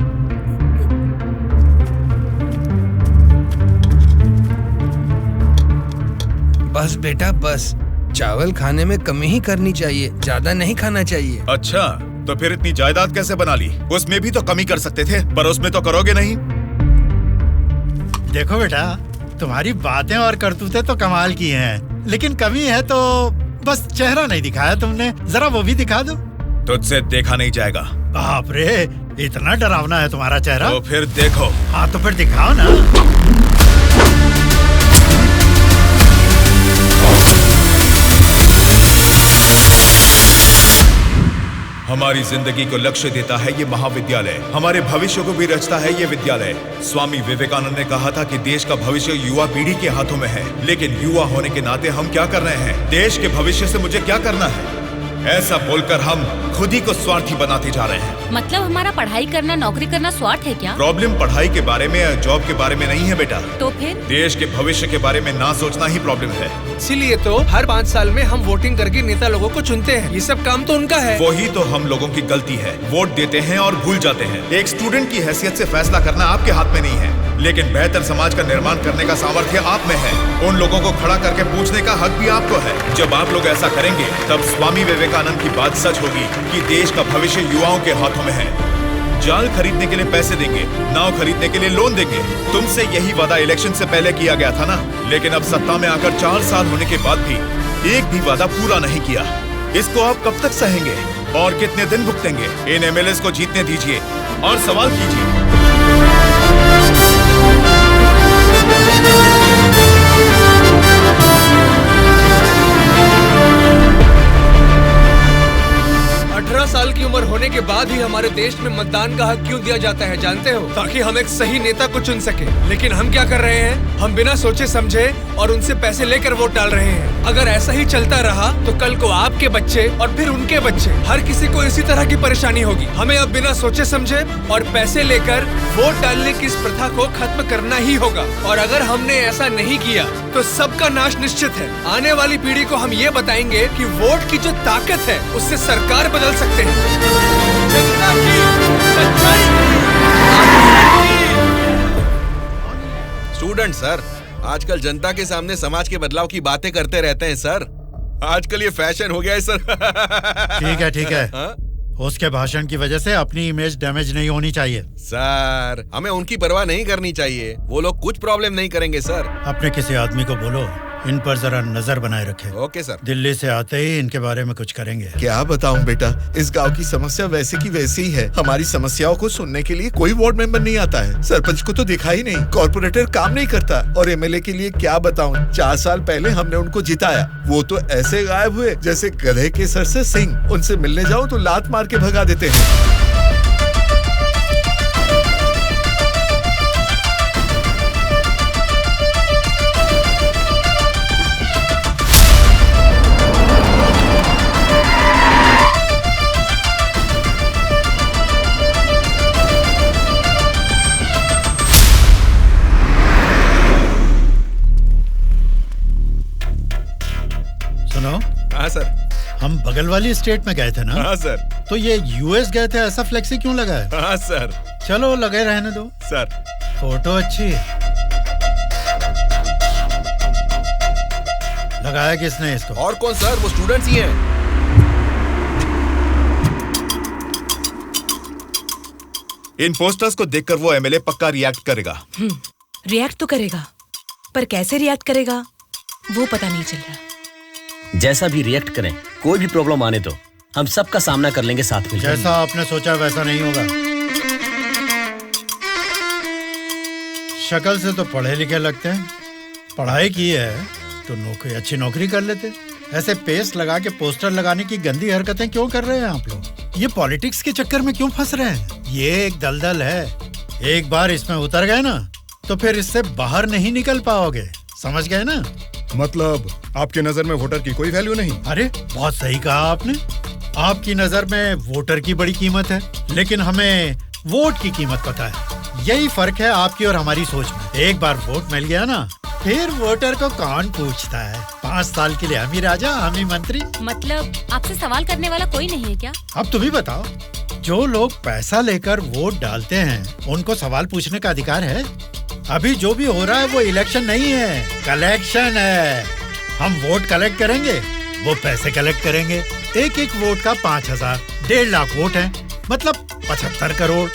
बस बेटा बस, चावल खाने में कमी ही करनी चाहिए, ज्यादा नहीं खाना चाहिए। अच्छा, तो फिर इतनी जायदाद कैसे बना ली? उसमें भी तो कमी कर सकते थे, पर उसमें तो करोगे नहीं। देखो बेटा, तुम्हारी बातें और करतूतें तो कमाल की हैं, लेकिन कमी है तो बस चेहरा नहीं दिखाया तुमने। जरा वो भी दिखा दो। तुझसे देखा नहीं जाएगा। बाप रे, इतना डरावना है तुम्हारा चेहरा? तो फिर देखो। हाँ तो फिर दिखाओ ना। हमारी जिंदगी को लक्ष्य देता है ये महाविद्यालय, हमारे भविष्य को भी रचता है ये विद्यालय। स्वामी विवेकानंद ने कहा था कि देश का भविष्य युवा पीढ़ी के हाथों में है, लेकिन युवा होने के नाते हम क्या कर रहे हैं? देश के भविष्य से मुझे क्या करना है, ऐसा बोलकर हम खुद ही को स्वार्थी बनाते जा रहे हैं। मतलब हमारा पढ़ाई करना, नौकरी करना स्वार्थ है क्या? प्रॉब्लम पढ़ाई के बारे में या जॉब के बारे में नहीं है बेटा, तो फिर देश के भविष्य के बारे में ना सोचना ही प्रॉब्लम है। इसीलिए तो हर 5 साल में हम वोटिंग करके नेता लोगों को चुनते हैं। ये सब काम तो उनका है। वही तो हम लोगों की गलती है, वोट देते हैं और भूल जाते हैं। एक स्टूडेंट की हैसियत से फैसला करना आपके हाथ में नहीं है, लेकिन बेहतर समाज का निर्माण करने का सामर्थ्य आप में है। उन लोगों को खड़ा करके पूछने का हक भी आपको है। जब आप लोग ऐसा करेंगे तब स्वामी विवेकानंद की बात सच होगी कि देश का भविष्य युवाओं के हाथों में है। जाल खरीदने के लिए पैसे देंगे, नाव खरीदने के लिए लोन देंगे। तुमसे यही वादा इलेक्शन से पहले किया गया था ना, लेकिन अब सत्ता में आकर 4 साल होने के बाद भी एक भी वादा पूरा नहीं किया। इसको आप कब तक सहेंगे और कितने दिन भुगतेंगे? इन एमएलएस को जीतने दीजिए और सवाल कीजिए। 18 साल की उम्र होने के बाद ही हमारे देश में मतदान का हक क्यों दिया जाता है जानते हो? ताकि हम एक सही नेता को चुन सके। लेकिन हम क्या कर रहे हैं? हम बिना सोचे समझे और उनसे पैसे लेकर वोट डाल रहे हैं। अगर ऐसा ही चलता रहा तो कल को आपके बच्चे और फिर उनके बच्चे, हर किसी को इसी तरह की परेशानी होगी। हमें अब बिना सोचे समझे और पैसे लेकर वोट डालने की इस प्रथा को खत्म करना ही होगा। और अगर हमने ऐसा नहीं किया तो सबका नाश निश्चित है। आने वाली पीढ़ी को हम ये बताएंगे कि वोट की जो ताकत है उससे सरकार बदल सकते हैं। जनता की सच्चाई। स्टूडेंट सर, आजकल जनता के सामने समाज के बदलाव की बातें करते रहते हैं सर। आजकल ये फैशन हो गया है सर। ठीक है। हाँ? उसके भाषण की वजह से अपनी इमेज डैमेज नहीं होनी चाहिए। सर, हमें उनकी परवाह नहीं करनी चाहिए। वो लोग कुछ प्रॉब्लम नहीं करेंगे सर। अपने किसी आदमी को बोलो इन पर जरा नजर बनाए रखे। Okay sir. दिल्ली से आते ही इनके बारे में कुछ करेंगे। क्या बताऊं बेटा, इस गांव की समस्या वैसे की वैसी ही है। हमारी समस्याओं को सुनने के लिए कोई वार्ड मेंबर नहीं आता है। सरपंच को तो देखा ही नहीं, कॉर्पोरेटर काम नहीं करता, और एमएलए के लिए क्या बताऊं, 4 साल पहले हमने उनको जिताया, वो तो ऐसे गायब हुए जैसे गधे के सर से सिंह। उनसे मिलने जाओ तो लात मार के भगा देते हैं। हाँ सर। हम बगल वाली स्टेट में गए थे ना? हाँ सर। तो ये यूएस गए थे, ऐसा फ्लेक्सी क्यों लगा है? हाँ सर। चलो लगे रहने दो सर। फोटो अच्छी है। लगाया किसने इसको? और कौन सर, वो स्टूडेंट्स ही हैं। इन पोस्टर्स को देखकर वो एमएलए पक्का रिएक्ट करेगा। रिएक्ट तो करेगा, पर कैसे रिएक्ट करेगा वो पता नहीं चल रहा। जैसा भी रिएक्ट करें, कोई भी प्रॉब्लम आने तो हम सबका सामना कर लेंगे साथ में। जैसा आपने सोचा वैसा नहीं होगा। शक्ल से तो पढ़े लिखे लगते हैं, पढ़ाई की है तो नौकरी, अच्छी नौकरी कर लेते। ऐसे पेस्ट लगा के पोस्टर लगाने की गंदी हरकतें क्यों कर रहे हैं आप लोग? ये पॉलिटिक्स के चक्कर में क्यों फंस रहे हैं? ये एक दलदल है, एक बार इसमें उतर गए ना तो फिर इससे बाहर नहीं निकल पाओगे। समझ गए ना? मतलब आपकी नजर में वोटर की कोई वैल्यू नहीं? अरे बहुत सही कहा आपने। आपकी नजर में वोटर की बड़ी कीमत है, लेकिन हमें वोट की कीमत पता है। यही फर्क है आपकी और हमारी सोच में। एक बार वोट मिल गया ना, फिर वोटर को कौन पूछता है? 5 साल के लिए हम ही राजा, हम ही मंत्री। मतलब आपसे सवाल करने वाला कोई नहीं है क्या? अब तुम ही बताओ, जो लोग पैसा लेकर वोट डालते हैं उनको सवाल पूछने का अधिकार है? अभी जो भी हो रहा है वो इलेक्शन नहीं है, कलेक्शन है। हम वोट कलेक्ट करेंगे, वो पैसे कलेक्ट करेंगे। एक एक वोट का 5,000, 1.5 लाख वोट हैं, मतलब 75 करोड़।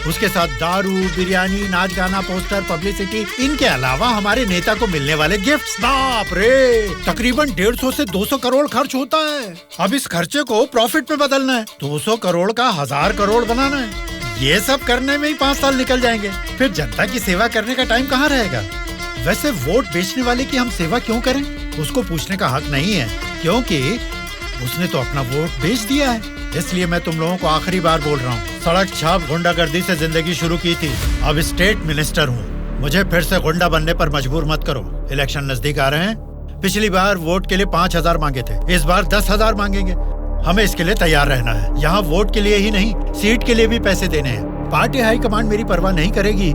उसके साथ दारू, बिरयानी, नाच गाना, पोस्टर, पब्लिसिटी, इनके अलावा हमारे नेता को मिलने वाले गिफ्ट्स। बाप रे, तकरीबन 150 से 200 करोड़ खर्च होता है। अब इस खर्चे को प्रॉफिट में बदलना है, 200 करोड़ का 1000 करोड़ बनाना है। ये सब करने में ही 5 साल निकल जाएंगे। फिर जनता की सेवा करने का टाइम कहाँ रहेगा? वैसे वोट बेचने वाले की हम सेवा क्यों करें? उसको पूछने का हक नहीं है, क्योंकि उसने तो अपना वोट बेच दिया है। इसलिए मैं तुम लोगों को आखिरी बार बोल रहा हूँ, सड़क छाप गुंडागर्दी से जिंदगी शुरू की थी, अब स्टेट मिनिस्टर हूँ। मुझे फिर से गुंडा बनने पर मजबूर मत करो। इलेक्शन नजदीक आ रहे हैं। पिछली बार वोट के लिए 5,000 मांगे थे, इस बार 10,000 मांगेंगे। हमें इसके लिए तैयार रहना है। यहाँ वोट के लिए ही नहीं, सीट के लिए भी पैसे देने हैं। पार्टी हाईकमांड मेरी परवाह नहीं करेगी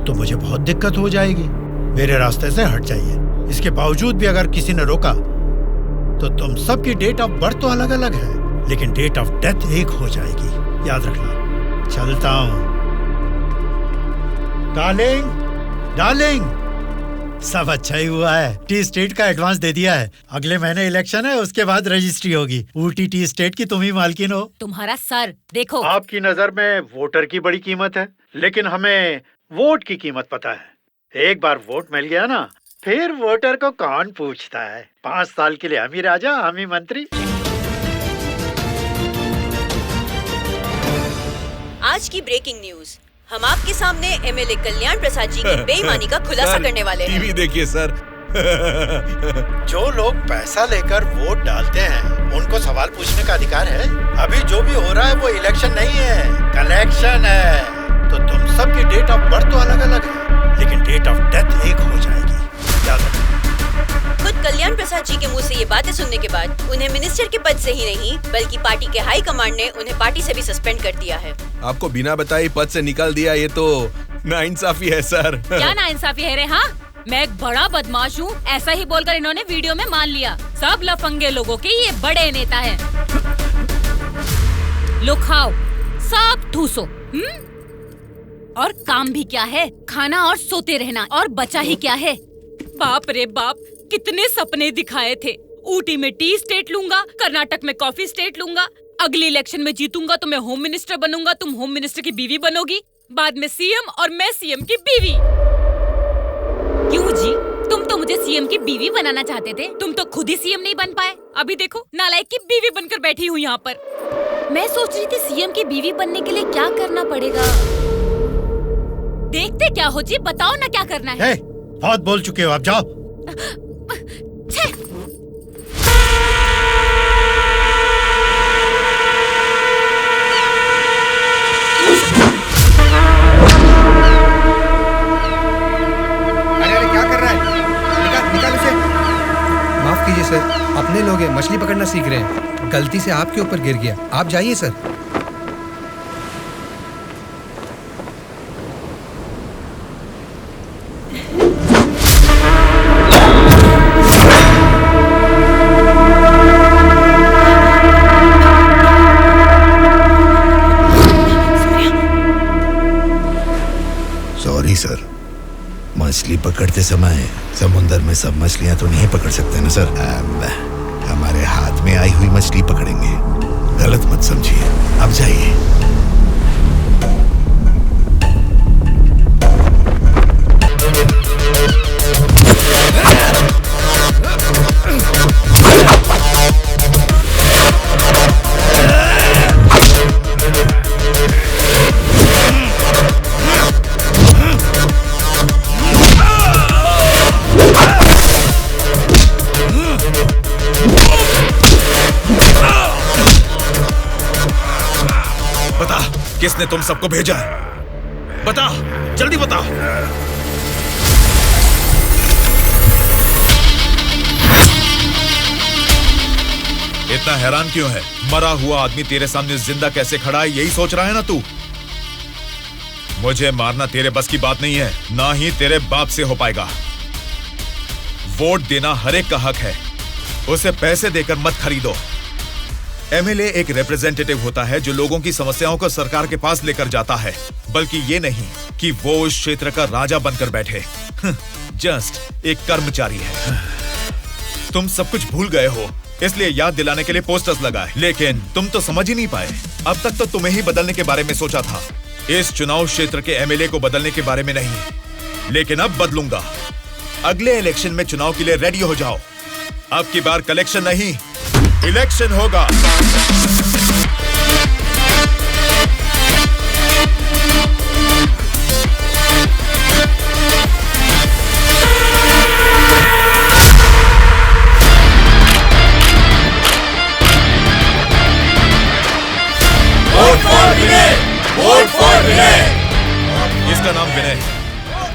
तो मुझे बहुत दिक्कत हो जाएगी। मेरे रास्ते से हट जाइए। इसके बावजूद भी अगर किसी ने रोका तो तुम सबकी डेट ऑफ बर्थ तो अलग अलग है, लेकिन डेट ऑफ डेथ एक हो जाएगी, याद रखना। चलता हूँ। डार्लिंग, सब अच्छा ही हुआ है। टी स्टेट का एडवांस दे दिया है। अगले महीने इलेक्शन है, उसके बाद रजिस्ट्री होगी। ऊटी टी स्टेट की तुम ही मालकिन हो। तुम्हारा सर देखो। आपकी नजर में वोटर की बड़ी कीमत है, लेकिन हमें वोट की कीमत पता है। एक बार वोट मिल गया ना, फिर वोटर को कौन पूछता है? 5 साल के लिए हम ही राजा, हम ही मंत्री। आज की ब्रेकिंग न्यूज, हम आपके सामने एमएलए कल्याण प्रसाद जी की बेईमानी का खुलासा करने वाले हैं। टीवी देखिए सर, जो लोग पैसा लेकर वोट डालते हैं उनको सवाल पूछने का अधिकार है। अभी जो भी हो रहा है वो इलेक्शन नहीं है, कलेक्शन है। तो तुम सबकी डेट ऑफ बर्थ तो अलग अलग है, लेकिन डेट ऑफ डेथ एक हो जाएगी, याद रखना। खुद कल्याण प्रसाद जी के मुंह से ये बातें सुनने के बाद उन्हें मिनिस्टर के पद से ही नहीं बल्कि पार्टी के हाई कमांड ने उन्हें पार्टी से भी सस्पेंड कर दिया है। आपको बिना बताए पद से निकाल दिया, ये तो नाइंसाफी है सर। क्या नाइंसाफी है रे? हाँ, मैं एक बड़ा बदमाश हूँ, ऐसा ही बोलकर इन्होंने वीडियो में मान लिया। सब लफंगे लोगों के ये बड़े नेता हैं। लो खाओ, सब ठूसो। और काम भी क्या है? खाना और सोते रहना, और बचा ही क्या है? बाप रे बाप, कितने सपने दिखाए थे। ऊटी में टी स्टेट लूंगा, कर्नाटक में कॉफी स्टेट लूंगा, अगले इलेक्शन में जीतूंगा तो मैं होम मिनिस्टर बनूंगा, तुम होम मिनिस्टर की बीवी बनोगी, बाद में सीएम और मैं सीएम की बीवी। क्यों जी, तुम तो मुझे सीएम की बीवी बनाना चाहते थे, तुम तो खुद ही सीएम नहीं बन पाए। अभी देखो, नालायक की बीवी बनकर बैठी हूँ यहाँ पर। मैं सोच रही थी सीएम की बीवी बनने के लिए क्या करना पड़ेगा। देखते क्या हो जी, बताओ ना क्या करना है। बहुत बोल चुके हो, आप जाओ। माफ कीजिए सर, अपने लोग हैं, मछली पकड़ना सीख रहे हैं, गलती से आपके ऊपर गिर गया, आप जाइए सर। सॉरी सर, मछली पकड़ते समय समुंदर में सब मछलियां तो नहीं पकड़ सकते ना सर। हमारे हाथ में आई हुई मछली पकड़ेंगे, गलत मत समझिए। अब जाइए। किसने तुम सबको भेजा है? बता, जल्दी बता। इतना हैरान क्यों है? मरा हुआ आदमी तेरे सामने जिंदा कैसे खड़ा है, यही सोच रहा है ना तू? मुझे मारना तेरे बस की बात नहीं है, ना ही तेरे बाप से हो पाएगा। वोट देना हर एक का हक है, उसे पैसे देकर मत खरीदो। एमएलए एक रिप्रेजेंटेटिव होता है जो लोगों की समस्याओं को सरकार के पास लेकर जाता है, बल्कि ये नहीं कि वो उस क्षेत्र का राजा बनकर बैठे। जस्ट एक कर्मचारी है। तुम सब कुछ भूल गए हो, इसलिए याद दिलाने के लिए पोस्टर्स लगाए, लेकिन तुम तो समझ ही नहीं पाए। अब तक तो तुम्हें ही बदलने के बारे में सोचा था, इस चुनाव क्षेत्र के एमएलए को बदलने के बारे में नहीं। लेकिन अब बदलूंगा। अगले इलेक्शन में चुनाव के लिए रेडी हो जाओ। अब की बार कलेक्शन नहीं, इलेक्शन होगा। Vote for Vinay, vote for Vinay. इसका नाम विनय है।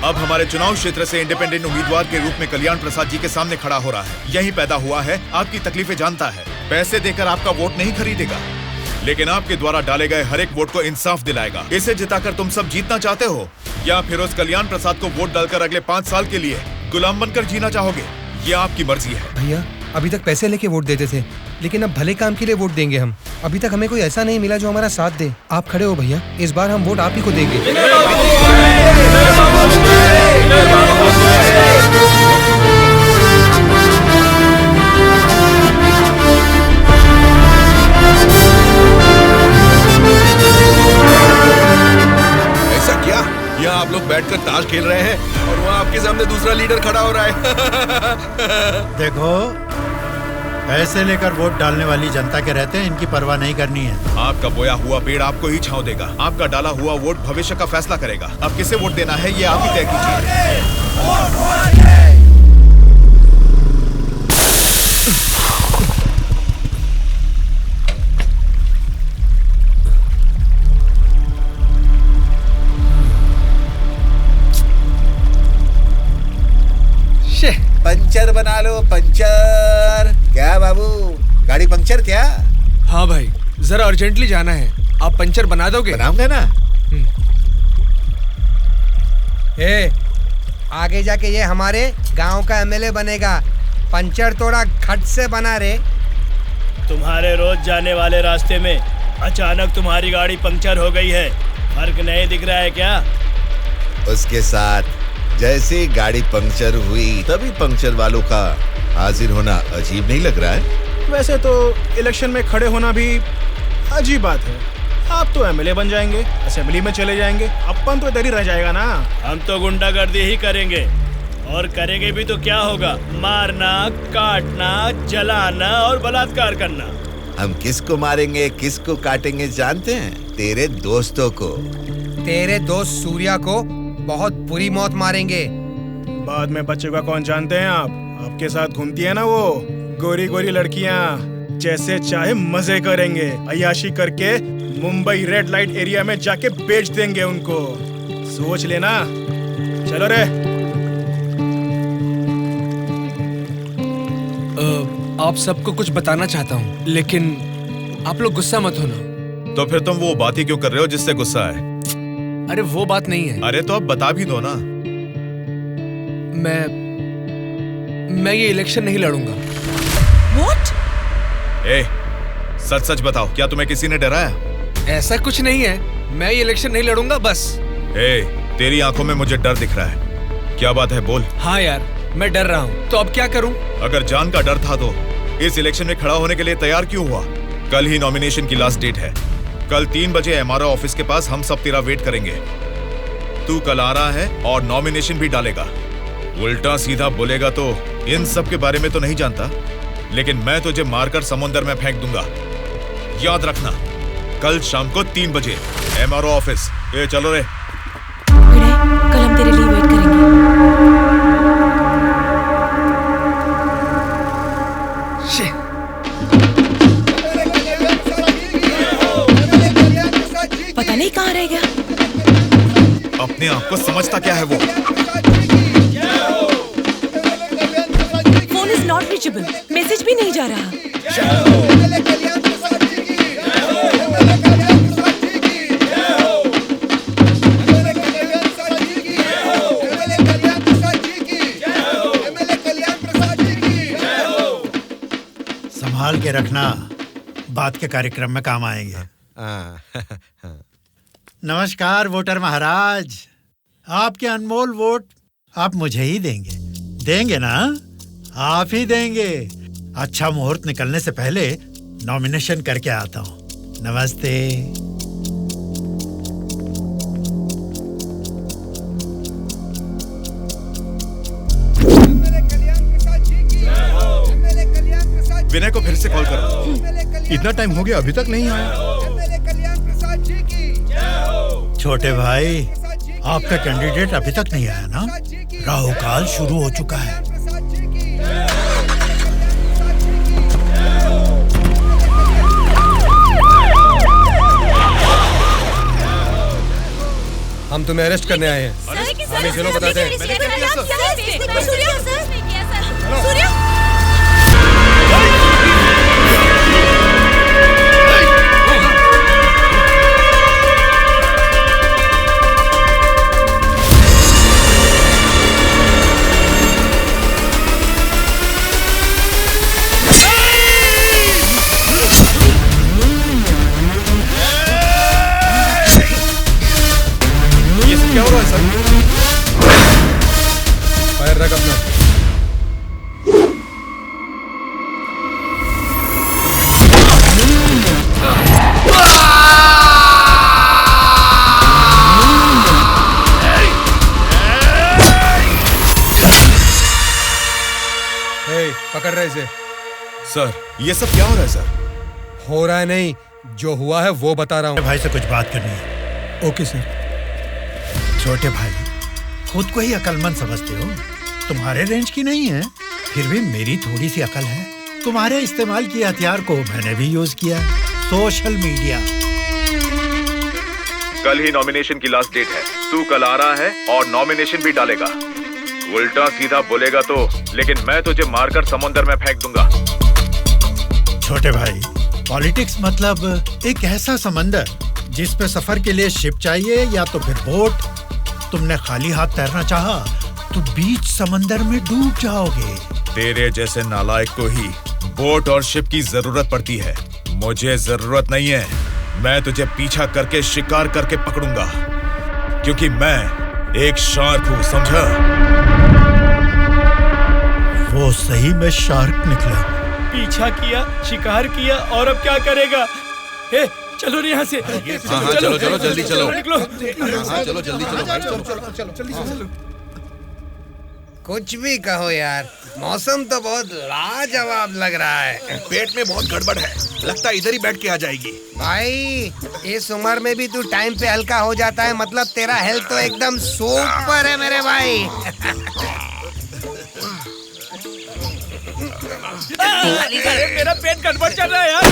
अब हमारे चुनाव क्षेत्र से इंडिपेंडेंट उम्मीदवार के रूप में कल्याण प्रसाद जी के सामने खड़ा हो रहा है। यही पैदा हुआ है, आपकी तकलीफें जानता है, पैसे देकर आपका वोट नहीं खरीदेगा, लेकिन आपके द्वारा डाले गए हर एक वोट को इंसाफ दिलाएगा। इसे जिताकर तुम सब जीतना चाहते हो, या फिर उस कल्याण प्रसाद को वोट डालकर अगले 5 साल के लिए गुलाम बनकर जीना चाहोगे? ये आपकी मर्जी है। भैया, अभी तक पैसे लेके वोट देते थे, लेकिन अब भले काम के लिए वोट देंगे हम। अभी तक हमें कोई ऐसा नहीं मिला जो हमारा साथ दे। आप खड़े हो भैया, इस बार हम वोट आप ही को देंगे। ऐसा क्या? यहाँ आप लोग बैठकर ताश खेल रहे हैं और वहाँ आपके सामने दूसरा लीडर खड़ा हो रहा है। देखो, पैसे लेकर वोट डालने वाली जनता के रहते हैं, इनकी परवाह नहीं करनी है। आपका बोया हुआ पेड़ आपको ही छांव देगा। आपका डाला हुआ वोट भविष्य का फैसला करेगा। अब किसे वोट देना है, ये आप ही तय कीजिए। पंचर बना लो, पंचर। क्या बाबू, गाड़ी पंचर क्या? हाँ भाई, जरा अर्जेंटली जाना है, आप पंचर बना दोगे? बनाऊंगा ना। आगे जाके ये हमारे गांव का एमएलए बनेगा। पंचर थोड़ा खट से बना रे। तुम्हारे रोज जाने वाले रास्ते में अचानक तुम्हारी गाड़ी पंक्चर हो गई है, फर्क नहीं दिख रहा है क्या? उसके साथ जैसे ही गाड़ी पंक्चर हुई तभी पंक्चर वालों का हाजिर होना अजीब नहीं लग रहा है? वैसे तो इलेक्शन में खड़े होना भी अजीब बात है। आप तो एमएलए बन जाएंगे, असेंबली में चले जाएंगे, अपन तो इधर ही रह जाएगा ना। हम तो गुंडागर्दी ही करेंगे, और करेंगे भी तो क्या होगा? मारना, काटना, जलाना और बलात्कार करना। हम किसको मारेंगे, किसको काटेंगे जानते हैं? तेरे दोस्तों को। तेरे दोस्त सूर्या को बहुत बुरी मौत मारेंगे। बाद में बच्चे का कौन जानते हैं आप? आपके साथ घूमती है ना वो गोरी गोरी लड़कियां, जैसे चाहे मजे करेंगे, अय्याशी करके मुंबई रेड लाइट एरिया में जाके बेच देंगे उनको। सोच लेना। चलो रे। आप सबको कुछ बताना चाहता हूँ, लेकिन आप लोग गुस्सा मत होना। तो फिर तुम वो बात ही क्यों कर रहे हो जिससे गुस्सा है? अरे वो बात नहीं है। अरे तो अब बता भी दो ना। मैं ये इलेक्शन नहीं लड़ूंगा। What? ए, सच सच बताओ, क्या तुम्हें किसी ने डराया? ऐसा कुछ नहीं है, मैं ये इलेक्शन नहीं लड़ूंगा बस। ए, तेरी आंखों में मुझे डर दिख रहा है। क्या बात है, बोल। हाँ यार, मैं डर रहा हूँ, तो अब क्या करूँ? अगर जान का डर था तो इस इलेक्शन में खड़ा होने के लिए तैयार क्यों हुआ? कल ही नॉमिनेशन की लास्ट डेट है। कल 3 बजे एमआरओ ऑफिस के पास हम सब तेरा वेट करेंगे। तू कल आ रहा है और नॉमिनेशन भी डालेगा। उल्टा सीधा बोलेगा तो इन सब के बारे में तो नहीं जानता, लेकिन मैं तुझे मारकर समुंदर में फेंक दूंगा। याद रखना, कल शाम को 3 बजे एमआरओ ऑफिस। ए चलो रे। कल हम तेरे लिए वेट करेंगे। पता नहीं कहाँ रह गया। अपने आप को समझता क्या है वो? Phone is not reachable, message भी नहीं जा रहा। संभाल के रखना, बात के कार्यक्रम में काम आएंगे। नमस्कार वोटर महाराज, आपके अनमोल वोट आप मुझे ही देंगे। देंगे ना? आप ही देंगे। अच्छा मुहूर्त निकलने से पहले नॉमिनेशन करके आता हूँ। नमस्ते। विनय को फिर से कॉल करो। इतना टाइम हो गया, अभी तक नहीं आया। छोटे भाई, आपका कैंडिडेट अभी तक नहीं आया ना? राहु काल शुरू हो चुका है। हम तुम्हें अरेस्ट करने आए हैं। हमें चलो बताते हैं। क्या हो रहा है सर? फायर रख अपना। पकड़ रहे इसे। सर, ये सब क्या हो रहा है सर? हो रहा है नहीं, जो हुआ है वो बता रहा हूँ। भाई से कुछ बात करनी है। Okay sir. छोटे भाई, खुद को ही अकलमंद समझते हो, तुम्हारे रेंज की नहीं है, फिर भी मेरी थोड़ी सी अकल है। तुम्हारे इस्तेमाल किए हथियार को मैंने भी यूज किया, सोशल मीडिया। कल ही नॉमिनेशन की लास्ट डेट है। तू कल आ रहा है और नॉमिनेशन भी डालेगा। उल्टा सीधा बोलेगा तो, लेकिन मैं तुझे मारकर समुद्र में फेंक दूंगा। छोटे भाई, पॉलिटिक्स मतलब एक ऐसा समंदर जिस पे सफर के लिए शिप चाहिए या तो फिर बोट। तुमने खाली हाथ तैरना चाहा तो बीच समंदर में डूब जाओगे। तेरे जैसे नालायक को ही बोट और शिप की जरूरत पड़ती है, मुझे जरूरत नहीं है। मैं तुझे पीछा करके शिकार करके पकड़ूंगा, क्योंकि मैं एक शार्क हूँ, समझा? वो सही में शार्क निकला। पीछा किया, शिकार किया, और अब क्या करेगा? हे, चलो रे यहाँ से। चलो चलो जल्दी चलो। निकलो। चलो जल्दी चलो। कुछ भी कहो यार, मौसम तो बहुत लाजवाब लग रहा है। पेट में बहुत गड़बड़ है, लगता है इधर ही बैठ के आ जाएगी। भाई इस उम्र में भी तू टाइम पे हल्का हो जाता है, मतलब तेरा हेल्थ तो एकदम सुपर है मेरे भाई। अरे मेरा पेट गड़बड़ चल रहा है यार।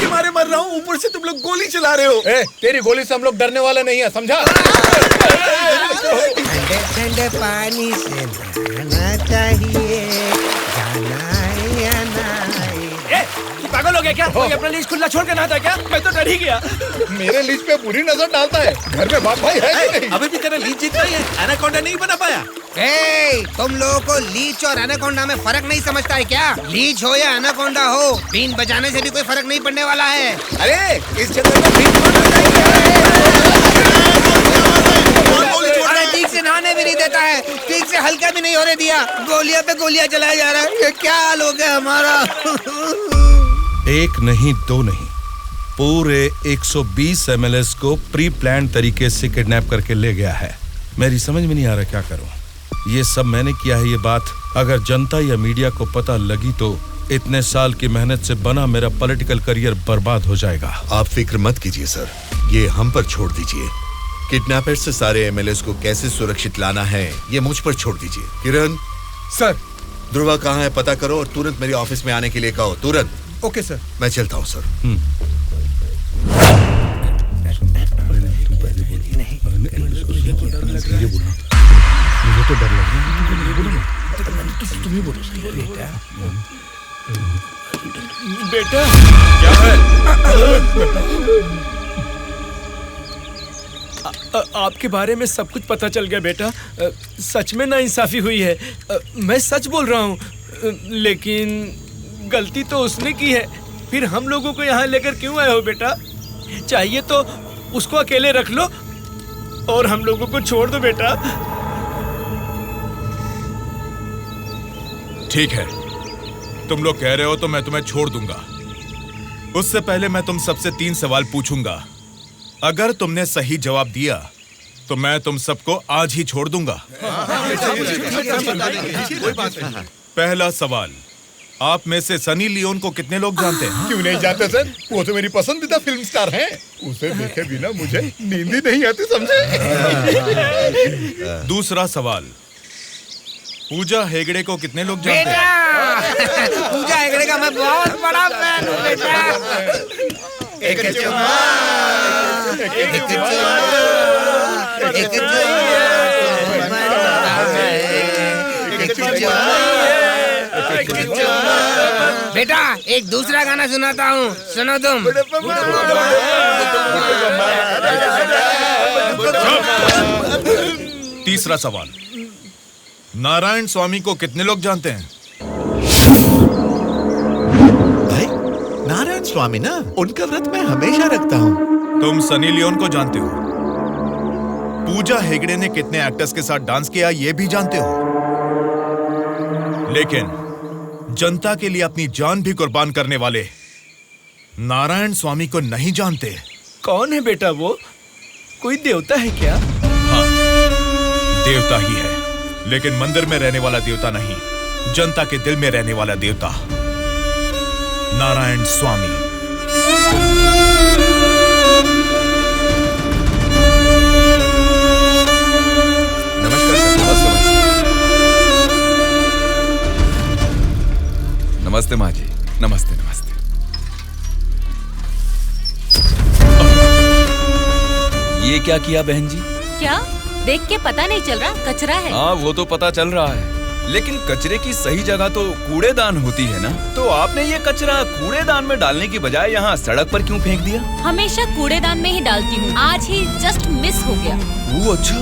मारे मर रहा हूँ, ऊपर से तुम लोग गोली चला रहे हो। तेरी गोली से हम लोग डरने वाले नहीं है, समझा? ठंडे ठंडे पानी से नहाना चाहिए, जाना है या नहीं? तू पागल हो गया क्या? कोई अपना लीज खुला छोड़ के नहाता है क्या? मैं तो डर ही गया। मेरे लीज पे बुरी नजर डालता है। घर में बाप भाई है कि नहीं? अभी भी तेरा लीज जीत रही है, एनाकोंडा नहीं बना पाया। तुम लोगों को लीच और एनाकोंडा में फर्क नहीं समझता है क्या? लीच हो या एनाकोंडा हो, बीन बजाने से भी कोई फर्क नहीं पड़ने वाला है। अरे इस जंगल में बीन अरे ठीक से नहाने भी नहीं देता है, ठीक से हल्का भी नहीं होने दिया, गोलियां पे गोलियां चलाया जा रहा है। ये क्या हाल हो गया हमारा? एक नहीं, दो नहीं, पूरे 120 एमएलएस को प्री प्लान तरीके से किडनैप करके ले गया है। मेरी समझ में नहीं आ रहा क्या करूं। ये सब मैंने किया है। ये बात अगर जनता या मीडिया को पता लगी तो इतने साल की मेहनत से बना मेरा पॉलिटिकल करियर बर्बाद हो जाएगा। आप फिक्र मत कीजिए सर, ये हम पर छोड़ दीजिए। किडनैपर्स से सारे एमएलएस को कैसे सुरक्षित लाना है ये मुझ पर छोड़ दीजिए। किरण सर, ध्रुवा कहाँ है पता करो और तुरंत मेरे ऑफिस में आने के लिए कहो, तुरंत। Okay sir. मैं चलता हूँ सर। मुझे तो डर लग रहा है। तुम ही बोलो बेटा। क्या है? आपके बारे में सब कुछ पता चल गया बेटा। सच में नाइंसाफी हुई है। मैं सच बोल रहा हूँ, लेकिन गलती तो उसने की है। फिर हम लोगों को यहाँ लेकर क्यों आए हो बेटा? चाहिए तो उसको अकेले रख लो और हम लोगों को छोड़ दो बेटा। ठीक है, तुम लोग कह रहे हो तो मैं तुम्हें छोड़ दूंगा। उससे पहले मैं तुम सबसे 3 सवाल पूछूंगा। अगर तुमने सही जवाब दिया तो मैं तुम सबको आज ही छोड़ दूंगा। पहला सवाल, आप में से सनी लियोन को कितने लोग जानते हैं? क्यों नहीं जानते सर, वो तो मेरी पसंदीदा फिल्म स्टार हैं। उसे देखे बिना मुझे नींद ही नहीं आती, समझे? दूसरा सवाल, पूजा हेगड़े को कितने लोग जानते हैं? पूजा हेगड़े का मैं बहुत बड़ा फैन हूँ बेटा। एक चुम्मा, एक चुम्मा, एक चुम्मा। बेटा एक दूसरा गाना सुनाता हूँ, सुनो तुम। तीसरा सवाल, नारायण स्वामी को कितने लोग जानते हैं? भाई नारायण स्वामी ना, उनका व्रत मैं हमेशा रखता हूँ। तुम सनी लियोन को जानते हो? पूजा हेगड़े ने कितने एक्टर्स के साथ डांस किया ये भी जानते हो? लेकिन जनता के लिए अपनी जान भी कुर्बान करने वाले नारायण स्वामी को नहीं जानते। कौन है बेटा वो? कोई देवता है क्या? हाँ, देवता ही है, लेकिन मंदिर में रहने वाला देवता नहीं, जनता के दिल में रहने वाला देवता, नारायण स्वामी। नमस्कार सर। नमस्ते माँ जी। नमस्ते नमस्ते। ये क्या किया बहन जी? क्या देख के पता नहीं चल रहा कचरा है? हाँ वो तो पता चल रहा है, लेकिन कचरे की सही जगह तो कूड़ेदान होती है ना। तो आपने ये कचरा कूड़ेदान में डालने की बजाय यहाँ सड़क पर क्यों फेंक दिया? हमेशा कूड़ेदान में ही डालती हूँ, आज ही जस्ट मिस हो गया। वो अच्छा,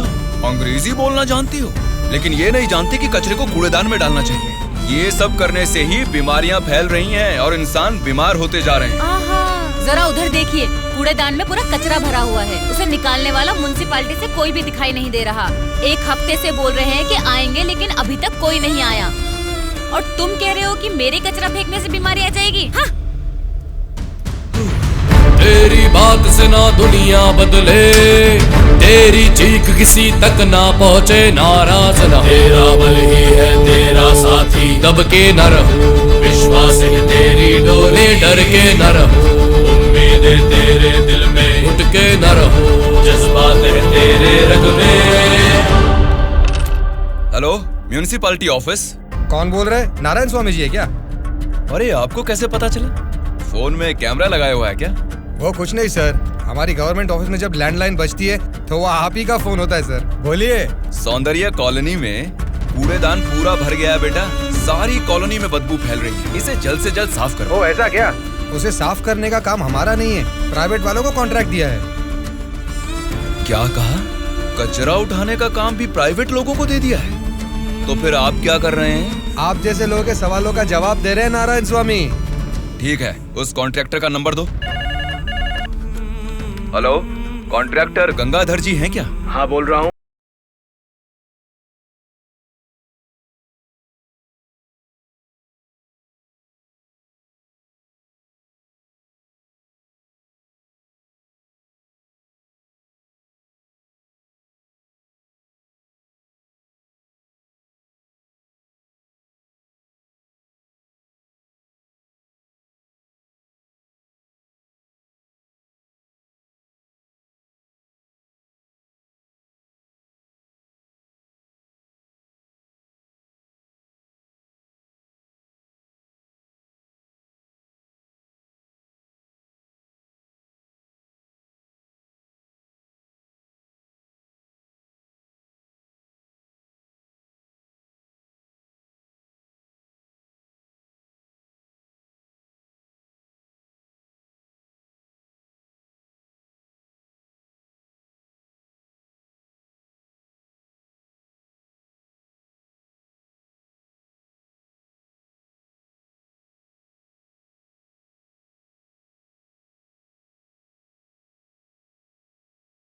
अंग्रेजी बोलना जानती हो, लेकिन ये नहीं जानती कि कचरे को कूड़ेदान में डालना चाहिए। ये सब करने से ही बीमारियाँ फैल रही हैं और इंसान बीमार होते जा रहे हैं। जरा उधर देखिए, कूड़ेदान में पूरा कचरा भरा हुआ है। उसे निकालने वाला म्युनिसिपैलिटी से कोई भी दिखाई नहीं दे रहा। 1 हफ्ते से बोल रहे हैं कि आएंगे, लेकिन अभी तक कोई नहीं आया। और तुम कह रहे हो कि मेरे कचरा फेंकने से बीमारी आ जाएगी? हाँ? तेरी बात से ना दुनिया बदले, तेरी चीख किसी तक ना पहुँचे, नाराज न तेरा बल ही है तेरा साथी, दब के न रहो, विश्वास है तेरी डोले, डर के न रहो, उम्मीदें तेरे दिल में उठ के न रहो, जज्बात है तेरे रग में। Hello, municipality office. कौन बोल रहा है? नारायण स्वामी जी है क्या? अरे आपको कैसे पता चला? फोन में कैमरा लगाया हुआ है क्या? वो कुछ नहीं सर, हमारी गवर्नमेंट ऑफिस में जब लैंडलाइन बजती है तो वो आप ही का फोन होता है सर। बोलिए। सौंदर्य कॉलोनी में कूड़ेदान पूरा भर गया है बेटा, सारी कॉलोनी में बदबू फैल रही है, इसे जल्द से जल्द साफ करो। ओ ऐसा क्या? उसे साफ करने का काम हमारा नहीं है, प्राइवेट वालों को कॉन्ट्रैक्ट दिया है। क्या कहा? कचरा उठाने का काम भी प्राइवेट लोगों को दे दिया है? तो फिर आप क्या कर रहे हैं? आप जैसे लोगों के सवालों का जवाब दे रहे हैं नारायण स्वामी। ठीक है, उस कॉन्ट्रैक्टर का नंबर दो। हेलो, कॉन्ट्रैक्टर गंगाधर जी हैं क्या? हाँ बोल रहा हूँ।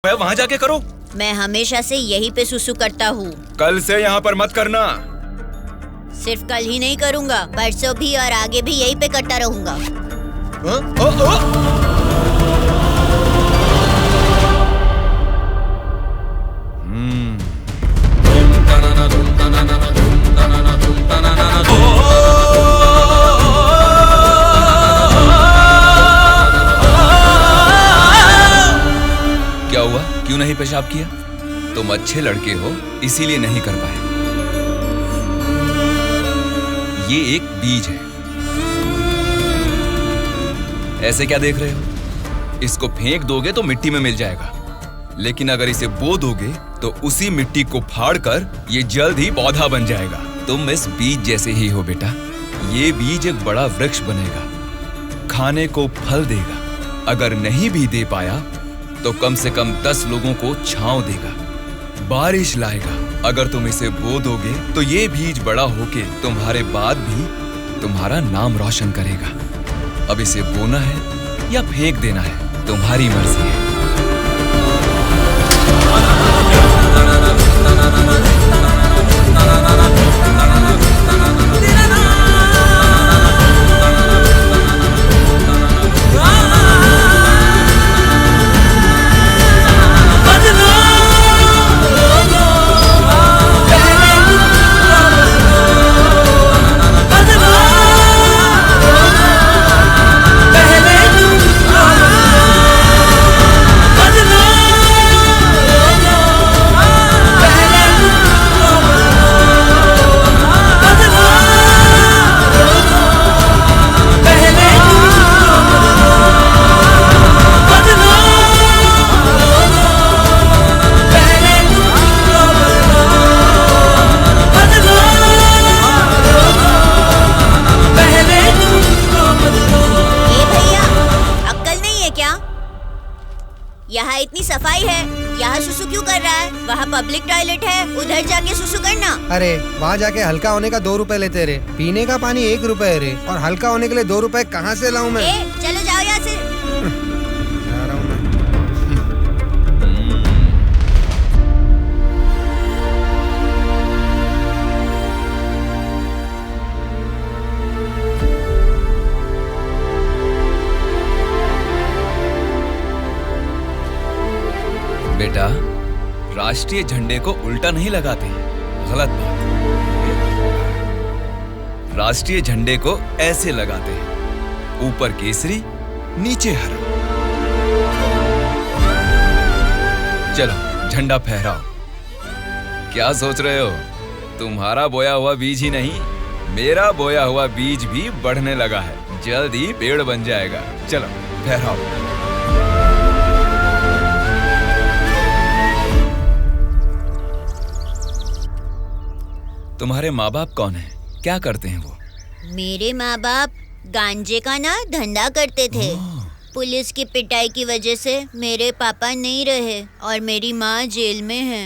मैं वहाँ जाके करो। मैं हमेशा से यहीं पे सुसु करता हूँ। कल से यहाँ पर मत करना। सिर्फ कल ही नहीं करूँगा, परसों भी और आगे भी यहीं पे करता रहूँगा। क्या हुआ? क्यों नहीं पेशाब किया? तुम अच्छे लड़के हो, इसीलिए नहीं कर पाए। ये एक बीज है। ऐसे क्या देख रहे हो? इसको फेंक दोगे तो मिट्टी में मिल जाएगा, लेकिन अगर इसे बो दोगे तो उसी मिट्टी को फाड़कर ये जल्द ही पौधा बन जाएगा। तुम इस बीज जैसे ही हो बेटा। ये बीज एक बड़ा वृक्ष बनेगा, खाने को फल देगा। अगर नहीं भी दे पाया तो कम से कम 10 लोगों को छांव देगा, बारिश लाएगा। अगर तुम इसे बो दोगे तो ये बीज बड़ा होके तुम्हारे बाद भी तुम्हारा नाम रोशन करेगा। अब इसे बोना है या फेंक देना है, तुम्हारी मर्जी है। अरे वहाँ जाके हल्का होने का 2 रुपए लेते रे, पीने का पानी 1 रुपए रे, और हल्का होने के लिए 2 रुपए कहाँ से लाऊं मैं? चलो जाओ यहाँ से। जा रहा हूँ मैं। बेटा, राष्ट्रीय झंडे को उल्टा नहीं लगाते, गलत बात। राष्ट्रीय झंडे को ऐसे लगाते हैं, ऊपर केसरी नीचे हरा। चलो झंडा फहराओ। क्या सोच रहे हो? तुम्हारा बोया हुआ बीज ही नहीं, मेरा बोया हुआ बीज भी बढ़ने लगा है, जल्द ही पेड़ बन जाएगा। चलो फहराओ। तुम्हारे माँ बाप कौन हैं? क्या करते हैं वो? मेरे माँ बाप गांजे का ना धंधा करते थे। पुलिस की पिटाई की वजह से मेरे पापा नहीं रहे और मेरी माँ जेल में है।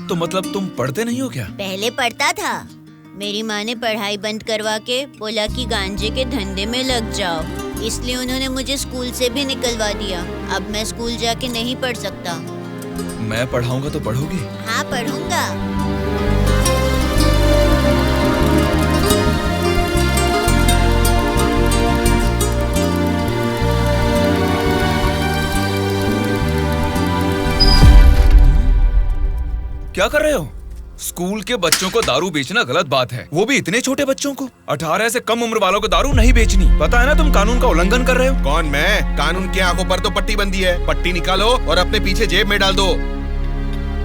तो मतलब तुम पढ़ते नहीं हो क्या? पहले पढ़ता था, मेरी माँ ने पढ़ाई बंद करवा के बोला कि गांजे के धंधे में लग जाओ, इसलिए उन्होंने मुझे स्कूल से भी निकलवा दिया। अब मैं स्कूल जाके नहीं पढ़ सकता। मैं पढ़ाऊंगा तो पढ़ोगी? हाँ पढ़ूंगा। क्या कर रहे हो? स्कूल के बच्चों को दारू बेचना गलत बात है, वो भी इतने छोटे बच्चों को। 18 से कम उम्र वालों को दारू नहीं बेचनी। पता है ना तुम कानून का उल्लंघन कर रहे हो। कौन मैं? कानून की आंखों पर तो पट्टी बंदी है। पट्टी निकालो और अपने पीछे जेब में डाल दो।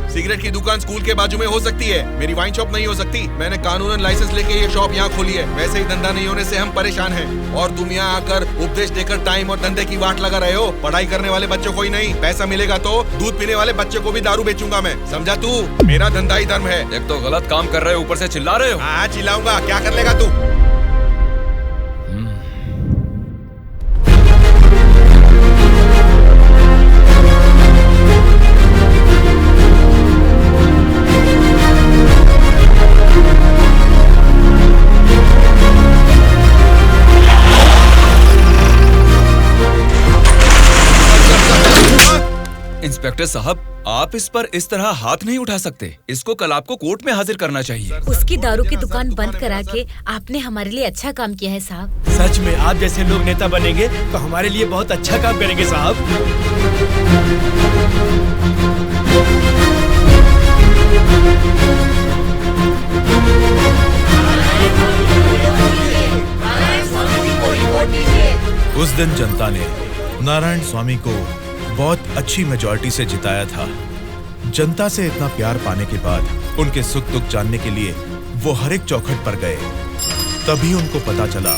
सिगरेट की दुकान स्कूल के बाजू में हो सकती है, मेरी वाइन शॉप नहीं हो सकती। मैंने कानूनन लाइसेंस लेके ये शॉप यहाँ खोली है। वैसे ही धंधा नहीं होने से हम परेशान हैं, और तुम यहाँ आकर उपदेश देकर टाइम और धंधे की वाट लगा रहे हो। पढ़ाई करने वाले बच्चों को ही नहीं, पैसा मिलेगा तो दूध पीने वाले बच्चे को भी दारू बेचूंगा मैं, समझा तू? मेरा धंधा ही धर्म है। एक तो गलत काम कर रहे हो, ऊपर से चिल्ला रहे हो। हाँ चिल्लाऊंगा, क्या कर लेगा तू? इंस्पेक्टर साहब, आप इस पर इस तरह हाथ नहीं उठा सकते। इसको कल आपको कोर्ट में हाजिर करना चाहिए। उसकी दारू की दुकान बंद करा के आपने हमारे लिए अच्छा काम किया है साहब। सच में आप जैसे लोग नेता बनेंगे तो हमारे लिए बहुत अच्छा काम करेंगे साहब। उस दिन जनता ने नारायण स्वामी को बहुत अच्छी मेजॉरिटी से जिताया था। जनता से इतना प्यार पाने के बाद उनके सुख दुख जानने के लिए वो हर एक चौखट पर गए। तभी उनको पता चला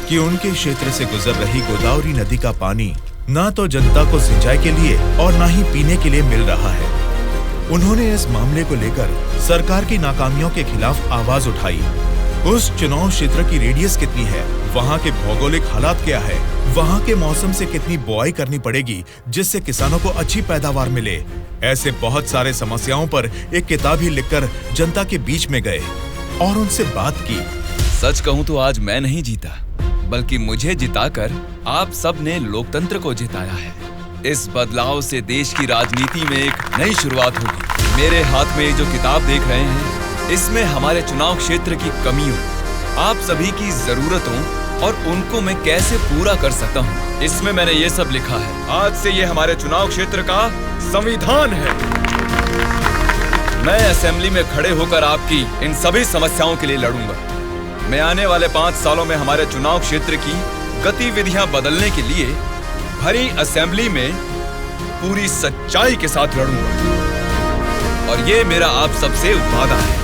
कि उनके क्षेत्र से गुजर रही गोदावरी नदी का पानी ना तो जनता को सिंचाई के लिए और ना ही पीने के लिए मिल रहा है। उन्होंने इस मामले को लेकर सरकार की नाकामियों के खिलाफ आवाज उठाई। उस चुनाव क्षेत्र की रेडियस कितनी है, वहाँ के भौगोलिक हालात क्या है, वहाँ के मौसम से कितनी बुआई करनी पड़ेगी जिससे किसानों को अच्छी पैदावार मिले, ऐसे बहुत सारे समस्याओं पर एक किताब ही लिखकर जनता के बीच में गए और उनसे बात की। सच कहूँ तो आज मैं नहीं जीता, बल्कि मुझे जिताकर आप सब ने लोकतंत्र को जिताया है। इस बदलाव से देश की राजनीति में एक नई शुरुआत होगी। मेरे हाथ में जो किताब देख रहे हैं, इसमें हमारे चुनाव क्षेत्र की कमियों, आप सभी की जरूरतों और उनको मैं कैसे पूरा कर सकता हूँ, इसमें मैंने ये सब लिखा है। आज से ये हमारे चुनाव क्षेत्र का संविधान है। मैं असेंबली में खड़े होकर आपकी इन सभी समस्याओं के लिए लड़ूंगा। मैं आने वाले 5 सालों में हमारे चुनाव क्षेत्र की गतिविधियां बदलने के लिए भरी असेंबली में पूरी सच्चाई के साथ लड़ूंगा, और ये मेरा आप सबसे वादा है।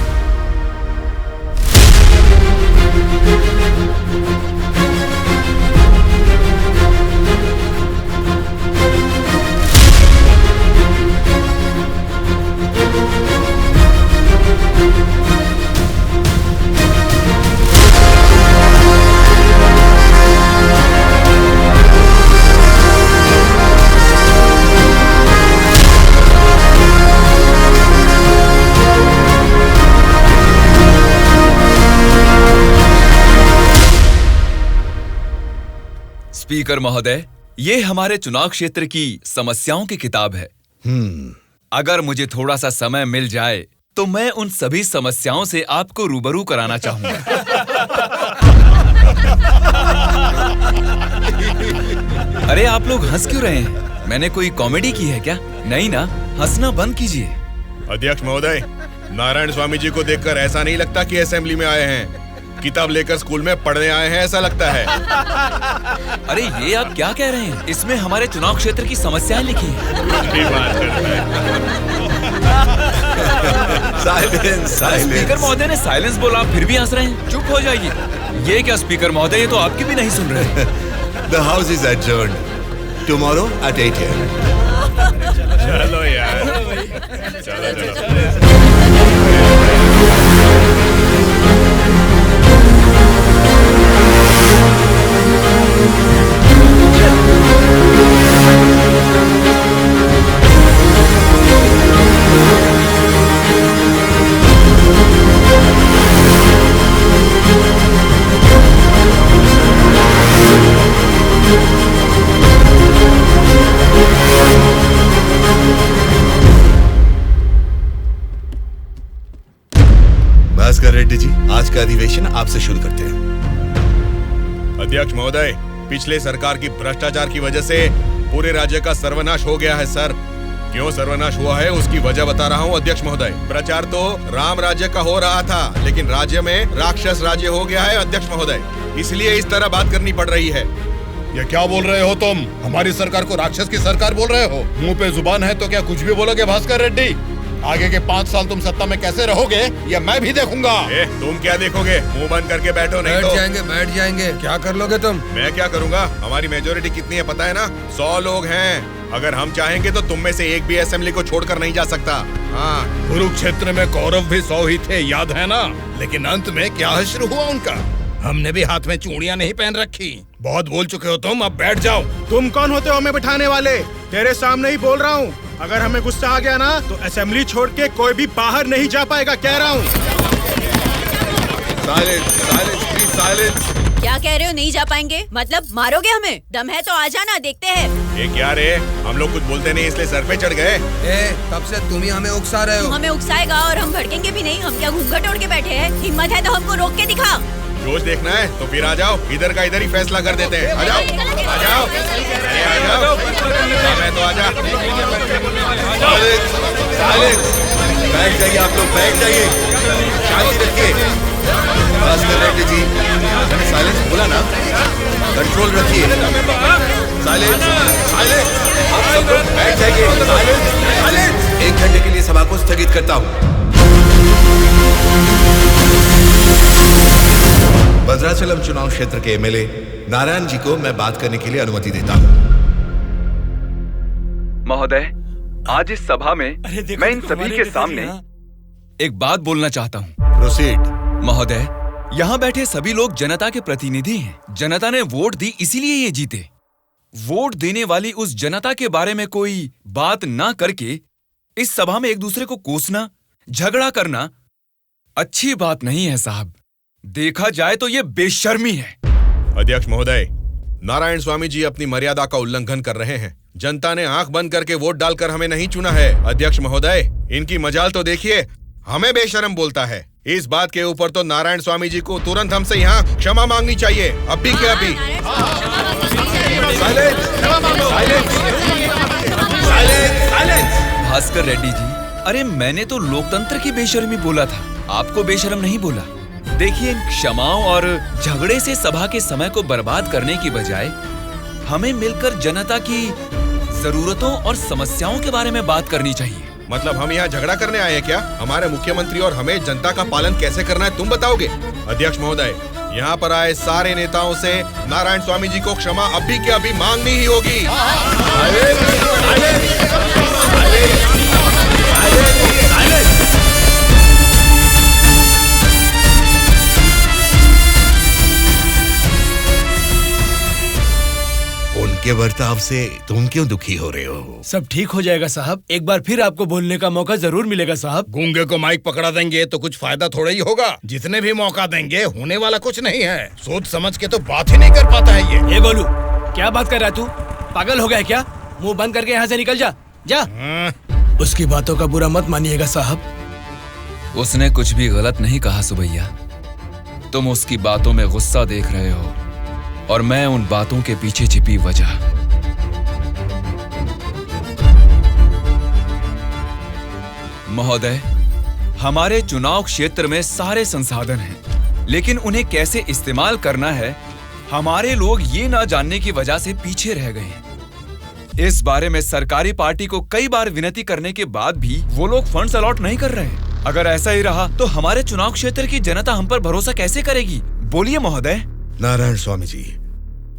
स्पीकर महोदय, ये हमारे चुनाव क्षेत्र की समस्याओं की किताब है। अगर मुझे थोड़ा सा समय मिल जाए तो मैं उन सभी समस्याओं से आपको रूबरू कराना चाहूंगा। अरे आप लोग हंस क्यों रहे हैं? मैंने कोई कॉमेडी की है क्या? नहीं ना, हंसना बंद कीजिए। अध्यक्ष महोदय, नारायण स्वामी जी को देखकर ऐसा नहीं लगता कि असेंबली में आए हैं, किताब लेकर स्कूल में पढ़ने आए हैं ऐसा लगता है। अरे ये आप क्या कह रहे हैं? इसमें हमारे चुनाव क्षेत्र की समस्याएं लिखी हैं। स्पीकर महोदय ने साइलेंस बोला, आप फिर भी हंस रहे हैं। चुप हो जाइए। ये क्या स्पीकर महोदय, ये तो आपकी भी नहीं सुन रहे। The house is adjourned. Tomorrow at 8 a.m. चलो यार, चलो। भास्कर रेड्डी जी, आज का अधिवेशन आपसे शुरू करते हैं। अध्यक्ष महोदय, पिछले सरकार की भ्रष्टाचार की वजह से पूरे राज्य का सर्वनाश हो गया है सर। क्यों सर्वनाश हुआ है उसकी वजह बता रहा हूँ अध्यक्ष महोदय। प्रचार तो राम राज्य का हो रहा था, लेकिन राज्य में राक्षस राज्य हो गया है अध्यक्ष महोदय, इसलिए इस तरह बात करनी पड़ रही है। ये क्या बोल रहे हो तुम? हमारी सरकार को राक्षस की सरकार बोल रहे हो? मुंह पे जुबान है तो क्या कुछ भी बोलोगे भास्कर रेड्डी? आगे के 5 साल तुम सत्ता में कैसे रहोगे ये मैं भी देखूंगा। तुम क्या देखोगे? मुंह बंद करके बैठो, नहीं तो बैठ जाएंगे। क्या कर लोगे तुम? मैं क्या करूंगा? हमारी मेजोरिटी कितनी है पता है ना? 100 लोग हैं। अगर हम चाहेंगे तो तुम में से एक भी असेंबली को छोड़कर नहीं जा सकता। हाँ, कुरुक्षेत्र में कौरव भी 100 ही थे, याद है ना? लेकिन अंत में क्या हश्र हुआ उनका? हमने भी हाथ में चूड़ियां नहीं पहन रखी। बहुत बोल चुके हो तुम, अब बैठ जाओ। तुम कौन होते हो हमें बिठाने वाले? तेरे सामने ही बोल रहा हूँ, अगर हमें गुस्सा आ गया ना तो असेंबली छोड़ के कोई भी बाहर नहीं जा पाएगा, कह रहा हूँ। साइलेंस। क्या कह रहे हो? नहीं जा पाएंगे मतलब मारोगे हमें? दम है तो आ जाना, देखते हैं। ये क्या रे, हम लोग कुछ बोलते नहीं इसलिए सर पे चढ़ गए। तब से तुम ही हमें उकसा रहे हो। हमें उकसाएगा और हम भड़केंगे भी नहीं। हम क्या घूंघट ओढ़ के बैठे हैं? हिम्मत है तो हमको रोक के दिखा। जोश देखना है तो फिर आ जाओ, इधर का इधर ही फैसला कर देते हैं। आ जाओ, आ जाओ, आ जाओ। मैं तो आ जा। बैठ जाइए आप लोग, बैठ जाइए, शांति रखिए। भास्कर रेड्डी जी, मैंने साइलेंस बोला ना, कंट्रोल रखिए। साइलेंस, आप सब लोग बैठ जाइए। साइलेंस। 1 घंटे के लिए सभा को स्थगित करता हूँ। भद्राचलम चुनाव क्षेत्र के एमएलए नारायण जी को मैं बात करने के लिए अनुमति देता हूँ। महोदय, आज इस सभा में मैं इन सभी के सामने एक बात बोलना चाहता हूँ। प्रोसीड। महोदय, यहाँ बैठे सभी लोग जनता के प्रतिनिधि हैं। जनता ने वोट दी इसीलिए ये जीते। वोट देने वाली उस जनता के बारे में कोई बात ना करके इस सभा में एक दूसरे को कोसना, झगड़ा करना अच्छी बात नहीं है साहब। देखा जाए तो ये बेशर्मी है। अध्यक्ष महोदय, नारायण स्वामी जी अपनी मर्यादा का उल्लंघन कर रहे हैं। जनता ने आंख बंद करके वोट डालकर हमें नहीं चुना है। अध्यक्ष महोदय, इनकी मजाल तो देखिए, हमें बेशर्म बोलता है। इस बात के ऊपर तो नारायण स्वामी जी को तुरंत हमसे यहाँ क्षमा मांगनी चाहिए, अभी के अभी। भास्कर रेड्डी जी, अरे मैंने तो लोकतंत्र की बेशर्मी बोला था, आपको बेशर्म नहीं बोला। देखिए, इन क्षमाओं और झगड़े से सभा के समय को बर्बाद करने की बजाय हमें मिलकर जनता की जरूरतों और समस्याओं के बारे में बात करनी चाहिए। मतलब हम यहाँ झगड़ा करने आए हैं क्या? हमारे मुख्यमंत्री और हमें जनता का पालन कैसे करना है तुम बताओगे? अध्यक्ष महोदय, यहाँ पर आए सारे नेताओं से नारायण स्वामी जी को क्षमा अभी के अभी मांगनी ही होगी। उनके बर्ताव से तुम क्यों दुखी हो रहे हो? सब ठीक हो जाएगा साहब, एक बार फिर आपको बोलने का मौका जरूर मिलेगा साहब। गूंगे को माइक पकड़ा देंगे तो कुछ फायदा थोड़ा ही होगा। जितने भी मौका देंगे होने वाला कुछ नहीं है। सोच समझ के तो बात ही नहीं कर पाता है ये। बोलू, क्या बात कर रहा है तू? पागल हो गया है क्या? मुंह बंद करके यहाँ से निकल जा, जा। उसकी बातों का बुरा मत मानिएगा साहब। उसने कुछ भी गलत नहीं कहा सुबैया। तुम उसकी बातों में गुस्सा देख रहे हो और मैं उन बातों के पीछे छिपी वजह। महोदय, हमारे चुनाव क्षेत्र में सारे संसाधन हैं, लेकिन उन्हें कैसे इस्तेमाल करना है हमारे लोग ये ना जानने की वजह से पीछे रह गए हैं। इस बारे में सरकारी पार्टी को कई बार विनती करने के बाद भी वो लोग फंड्स अलॉट नहीं कर रहे हैं। अगर ऐसा ही रहा तो हमारे चुनाव क्षेत्र की जनता हम पर भरोसा कैसे करेगी? बोलिए महोदय। नारायण स्वामी जी,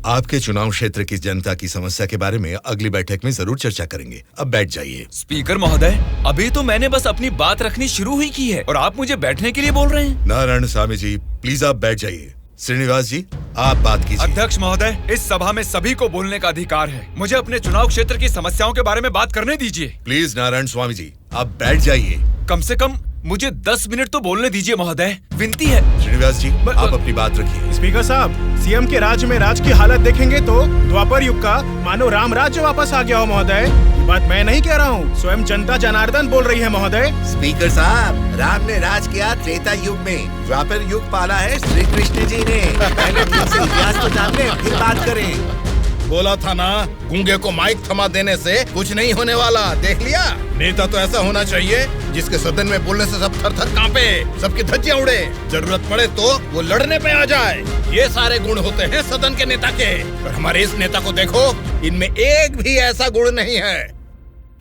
आपके चुनाव क्षेत्र की जनता की समस्या के बारे में अगली बैठक में जरूर चर्चा करेंगे। अब बैठ जाइए। स्पीकर महोदय, अभी तो मैंने बस अपनी बात रखनी शुरू ही की है और आप मुझे बैठने के लिए बोल रहे हैं। नारायण स्वामी जी, प्लीज आप बैठ जाइए। श्रीनिवास जी, आप बात कीजिए। अध्यक्ष महोदय, इस सभा में सभी को बोलने का अधिकार है। मुझे अपने चुनाव क्षेत्र की समस्याओं के बारे में बात करने दीजिए। प्लीज नारायण स्वामी जी, आप बैठ जाइए। कम से कम मुझे 10 मिनट तो बोलने दीजिए महोदय, विनती है। श्रीनिवास जी, आप अपनी बात रखिए। स्पीकर साहब, सीएम के राज्य में राज की हालत देखेंगे तो द्वापर युग का मानो राम राज्य वापस आ गया हो महोदय। ये बात मैं नहीं कह रहा हूँ, स्वयं जनता जनार्दन बोल रही है महोदय। स्पीकर साहब, राम ने राज किया त्रेता युग में, द्वापर युग पाला है श्री कृष्ण जी ने। पहले ठीक से इतिहास को जान लें, फिर बात करें। बोला था ना, गूंगे को माइक थमा देने से कुछ नहीं होने वाला। देख लिया, नेता तो ऐसा होना चाहिए जिसके सदन में बोलने से सब थर थर कांपे, सबकी धज्जियां उड़े, जरूरत पड़े तो वो लड़ने पे आ जाए। ये सारे गुण होते हैं सदन के नेता के। और हमारे इस नेता को देखो, इनमें एक भी ऐसा गुण नहीं है।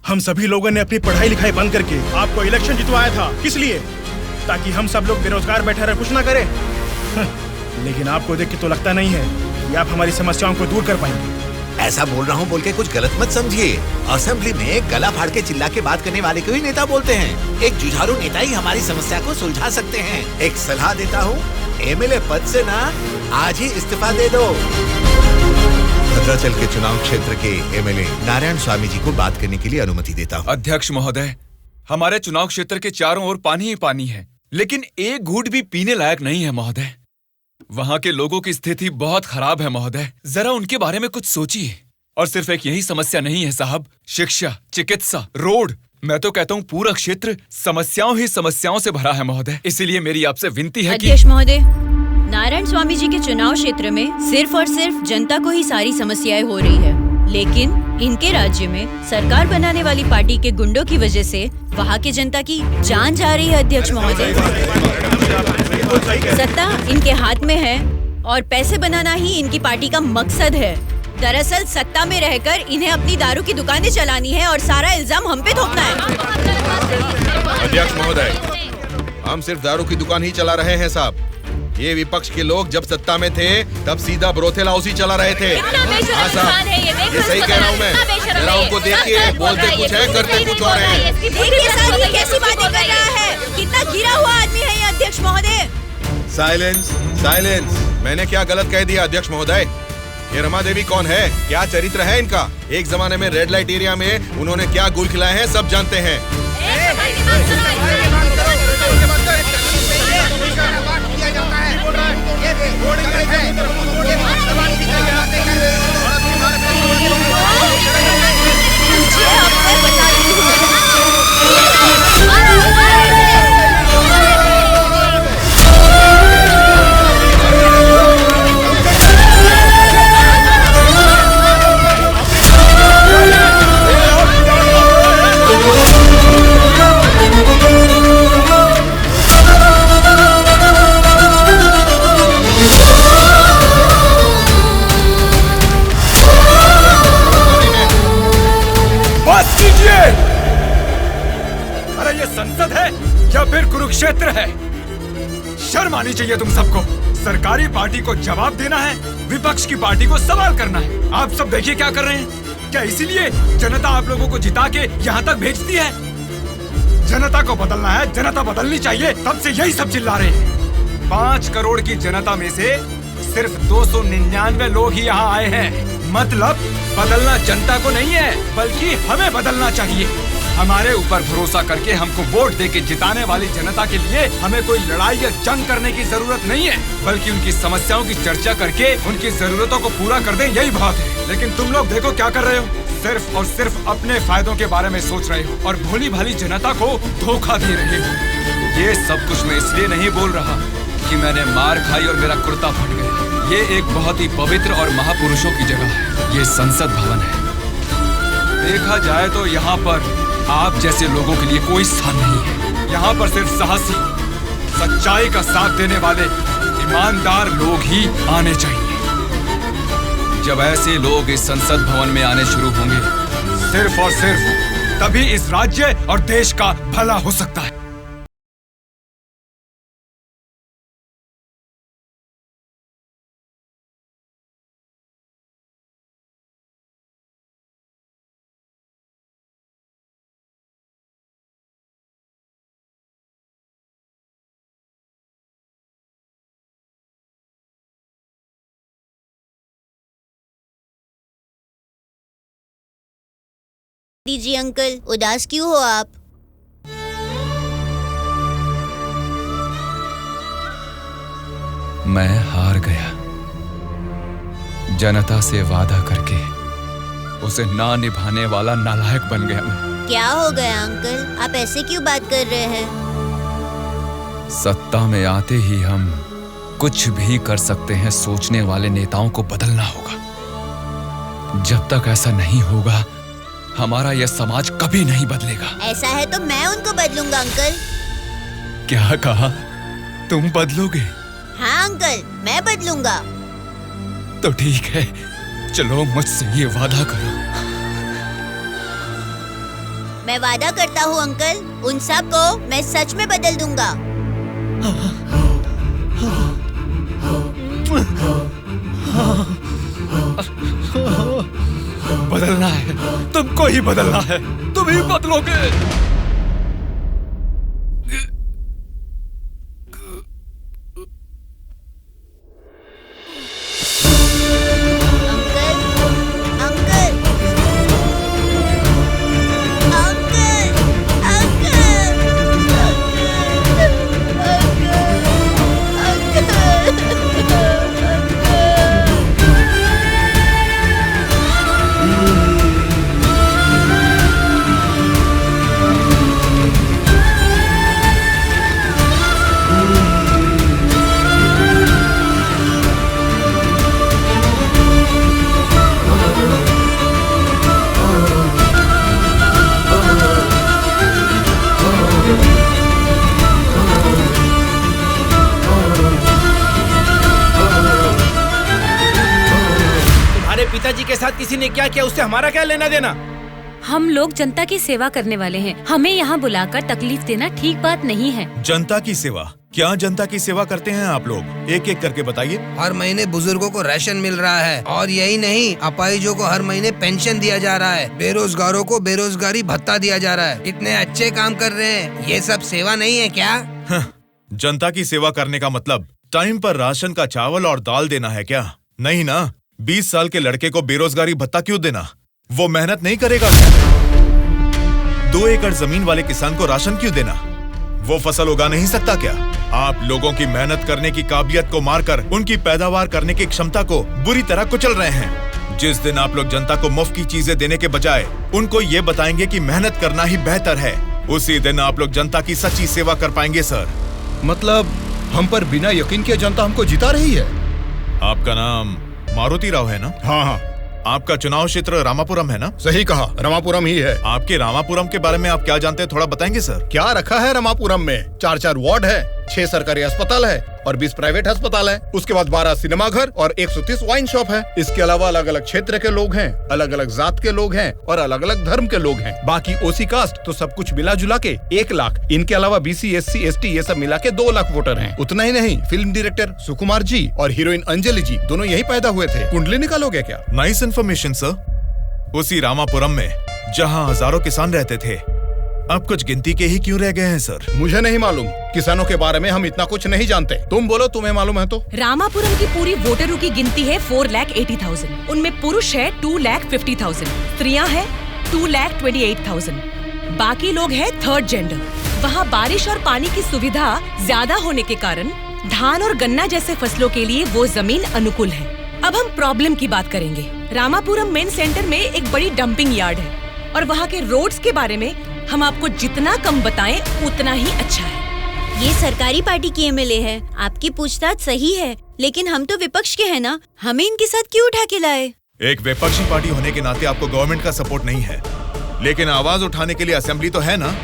हम सभी लोगों ने अपनी पढ़ाई लिखाई बंद करके आपको इलेक्शन जितवाया था। किस लिए? ताकि हम सब लोग बेरोजगार बैठे रहे, कुछ ना करें। लेकिन आपको देख के तो लगता नहीं है कि आप हमारी समस्याओं को दूर कर पाएंगे। ऐसा बोल रहा हूँ बोल के कुछ गलत मत समझिए। असेंबली में गला फाड़ के चिल्ला के बात करने वाले को ही नेता बोलते हैं। एक जुझारू नेता ही हमारी समस्या को सुलझा सकते हैं। एक सलाह देता हूँ, एमएलए पद से ना आज ही इस्तीफा दे दो। भद्राचल के चुनाव क्षेत्र के एमएलए नारायण स्वामी जी को बात करने के लिए अनुमति देता हूँ। अध्यक्ष महोदय, हमारे चुनाव क्षेत्र के चारों ओर पानी ही पानी है, लेकिन एक घूंट भी पीने लायक नहीं है महोदय। वहाँ के लोगों की स्थिति बहुत खराब है महोदय, जरा उनके बारे में कुछ सोचिए। और सिर्फ एक यही समस्या नहीं है साहब, शिक्षा, चिकित्सा, रोड, मैं तो कहता हूँ पूरा क्षेत्र समस्याओं ही समस्याओं से भरा है महोदय। इसीलिए मेरी आपसे विनती है कि अध्यक्ष महोदय, नारायण स्वामी जी के चुनाव क्षेत्र में सिर्फ और सिर्फ जनता को ही सारी समस्याएं हो रही है, लेकिन इनके राज्य में सरकार बनाने वाली पार्टी के गुंडों की वजह से वहाँ की जनता की जान जा रही है। अध्यक्ष महोदय, सत्ता इनके हाथ में है और पैसे बनाना ही इनकी पार्टी का मकसद है। दरअसल सत्ता में रहकर इन्हें अपनी दारू की दुकानें चलानी है और सारा इल्जाम हम पे थोपना है। अध्यक्ष महोदय, हम सिर्फ दारू की दुकान ही चला रहे हैं साहब। ये विपक्ष के लोग जब सत्ता में थे तब सीधा ब्रोथेल हाउस ही चला रहे थे। हाँ साहब, ये सही कह रहा हूँ मैं। जरा उनको देखिए, बोलते कुछ है, करते कुछ और है। देखिए सर, ये कैसी बातें कर रहा है, कितना गिरा हुआ आदमी है ये। अध्यक्ष महोदय, साइलेंस, साइलेंस। मैंने क्या गलत कह दिया अध्यक्ष महोदय? ये रमा देवी कौन है, क्या चरित्र है इनका? एक जमाने में रेड लाइट एरिया में उन्होंने क्या गुल खिलाए हैं सब जानते हैं। कुरुक्षेत्र है। शर्म आनी चाहिए तुम सबको। सरकारी पार्टी को जवाब देना है, विपक्ष की पार्टी को सवाल करना है। आप सब देखिए क्या कर रहे हैं। क्या इसीलिए जनता आप लोगों को जिता के यहाँ तक भेजती है? जनता को बदलना है, जनता बदलनी चाहिए, तब से यही सब चिल्ला रहे हैं। 5 करोड़ की जनता में से सिर्फ 299 लोग ही यहाँ आए हैं। मतलब बदलना जनता को नहीं है, बल्कि हमें बदलना चाहिए। हमारे ऊपर भरोसा करके हमको वोट देके जिताने वाली जनता के लिए हमें कोई लड़ाई या जंग करने की जरूरत नहीं है, बल्कि उनकी समस्याओं की चर्चा करके उनकी जरूरतों को पूरा कर दें, यही बहुत है। लेकिन तुम लोग देखो क्या कर रहे हो, सिर्फ और सिर्फ अपने फायदों के बारे में सोच रहे हो और भोली भाली जनता को धोखा दे रहे हो। ये सब कुछ मैं इसलिए नहीं बोल रहा कि मैंने मार खाई और मेरा कुर्ता फट गया। ये एक बहुत ही पवित्र और महापुरुषों की जगह है, ये संसद भवन है। देखा जाए तो यहाँ पर आप जैसे लोगों के लिए कोई स्थान नहीं है। यहाँ पर सिर्फ साहसी, सच्चाई का साथ देने वाले ईमानदार लोग ही आने चाहिए। जब ऐसे लोग इस संसद भवन में आने शुरू होंगे, सिर्फ और सिर्फ तभी इस राज्य और देश का भला हो सकता है। दीजिए अंकल, उदास क्यों हो आप? मैं हार गया। जनता से वादा करके उसे ना निभाने वाला नालायक बन गया मैं। क्या हो गया अंकल, आप ऐसे क्यों बात कर रहे हैं? सत्ता में आते ही हम कुछ भी कर सकते हैं सोचने वाले नेताओं को बदलना होगा। जब तक ऐसा नहीं होगा, हमारा यह समाज कभी नहीं बदलेगा। ऐसा है तो मैं उनको बदलूंगा अंकल। क्या कहा? तुम बदलोगे? हाँ अंकल, मैं बदलूंगा। तो ठीक है, चलो मुझसे ये वादा करो। मैं वादा करता हूँ अंकल, उन सब को मैं सच में बदल दूंगा। बदलना है, तुमको ही बदलना है, तुम ही बदलोगे। पिताजी के साथ किसी ने क्या किया, उससे हमारा क्या लेना देना? हम लोग जनता की सेवा करने वाले हैं, हमें यहाँ बुलाकर तकलीफ देना ठीक बात नहीं है। जनता की सेवा? क्या जनता की सेवा करते हैं आप लोग? एक एक करके बताइए। हर महीने बुजुर्गों को राशन मिल रहा है, और यही नहीं, अपाहिजों को हर महीने पेंशन दिया जा रहा है, बेरोजगारों को बेरोजगारी भत्ता दिया जा रहा है। इतने अच्छे काम कर रहे हैं, ये सब सेवा नहीं है क्या? जनता की सेवा करने का मतलब टाइम पर राशन का चावल और दाल देना है क्या? नहीं ना। 20 साल के लड़के को बेरोजगारी भत्ता क्यों देना? वो मेहनत नहीं करेगा क्या? 2 एकड़ जमीन वाले किसान को राशन क्यों देना? वो फसल उगा नहीं सकता क्या? आप लोगों की मेहनत करने की काबिलियत को मारकर उनकी पैदावार करने की क्षमता को बुरी तरह कुचल रहे हैं। जिस दिन आप लोग जनता को मुफ्त की चीजें देने के बजाय उनको ये बताएंगे कि मेहनत करना ही बेहतर है, उसी दिन आप लोग जनता की सच्ची सेवा कर पाएंगे सर। मतलब हम पर बिना यकीन के जनता हमको जिता रही है। आपका नाम मारुति राव है ना? हाँ हाँ। आपका चुनाव क्षेत्र रामापुरम है ना? सही कहा, रामापुरम ही है। आपके रामापुरम के बारे में आप क्या जानते हैं, थोड़ा बताएंगे सर? क्या रखा है रामापुरम में? 4 वार्ड है, 6 सरकारी अस्पताल है और 20 प्राइवेट अस्पताल है। उसके बाद 12 सिनेमा घर और 130 वाइन शॉप है। इसके अलावा अलग अलग क्षेत्र के लोग हैं, अलग अलग जात के लोग हैं और अलग अलग धर्म के लोग हैं। बाकी ओसी कास्ट तो सब कुछ मिला जुला के 1 लाख। इनके अलावा BC SC ST ये सब मिला के 2 लाख वोटर हैं। उतना ही नहीं, फिल्म डायरेक्टर सुकुमार जी और हीरोइन अंजलि जी दोनों यही पैदा हुए थे। कुंडली निकालोगे क्या? Nice information sir. उसी रामापुरम में जहाँ हजारों किसान रहते थे, अब कुछ गिनती के ही क्यों रह गए हैं सर? मुझे नहीं मालूम, किसानों के बारे में हम इतना कुछ नहीं जानते। तुम बोलो, तुम्हें मालूम है तो? रामापुरम की पूरी वोटरों की गिनती है 4,80,000। उनमें पुरुष है 2,50,000, स्त्रियां है 2,28,000। बाकी लोग हैं थर्ड जेंडर। वहाँ बारिश और पानी की सुविधा ज्यादा होने के कारण धान और गन्ना जैसे फसलों के लिए वो जमीन अनुकूल है। अब हम प्रॉब्लम की बात करेंगे। रामापुरम मेन सेंटर में एक बड़ी डंपिंग यार्ड है और वहाँ के रोड्स के बारे में हम आपको जितना कम बताएं उतना ही अच्छा है। ये सरकारी पार्टी की एमएलए है, आपकी पूछताछ सही है, लेकिन हम तो विपक्ष के हैं ना, हमें इनके साथ क्यों उठा के लाए? एक विपक्षी पार्टी होने के नाते आपको गवर्नमेंट का सपोर्ट नहीं है, लेकिन आवाज उठाने के लिए असेंबली तो है ना।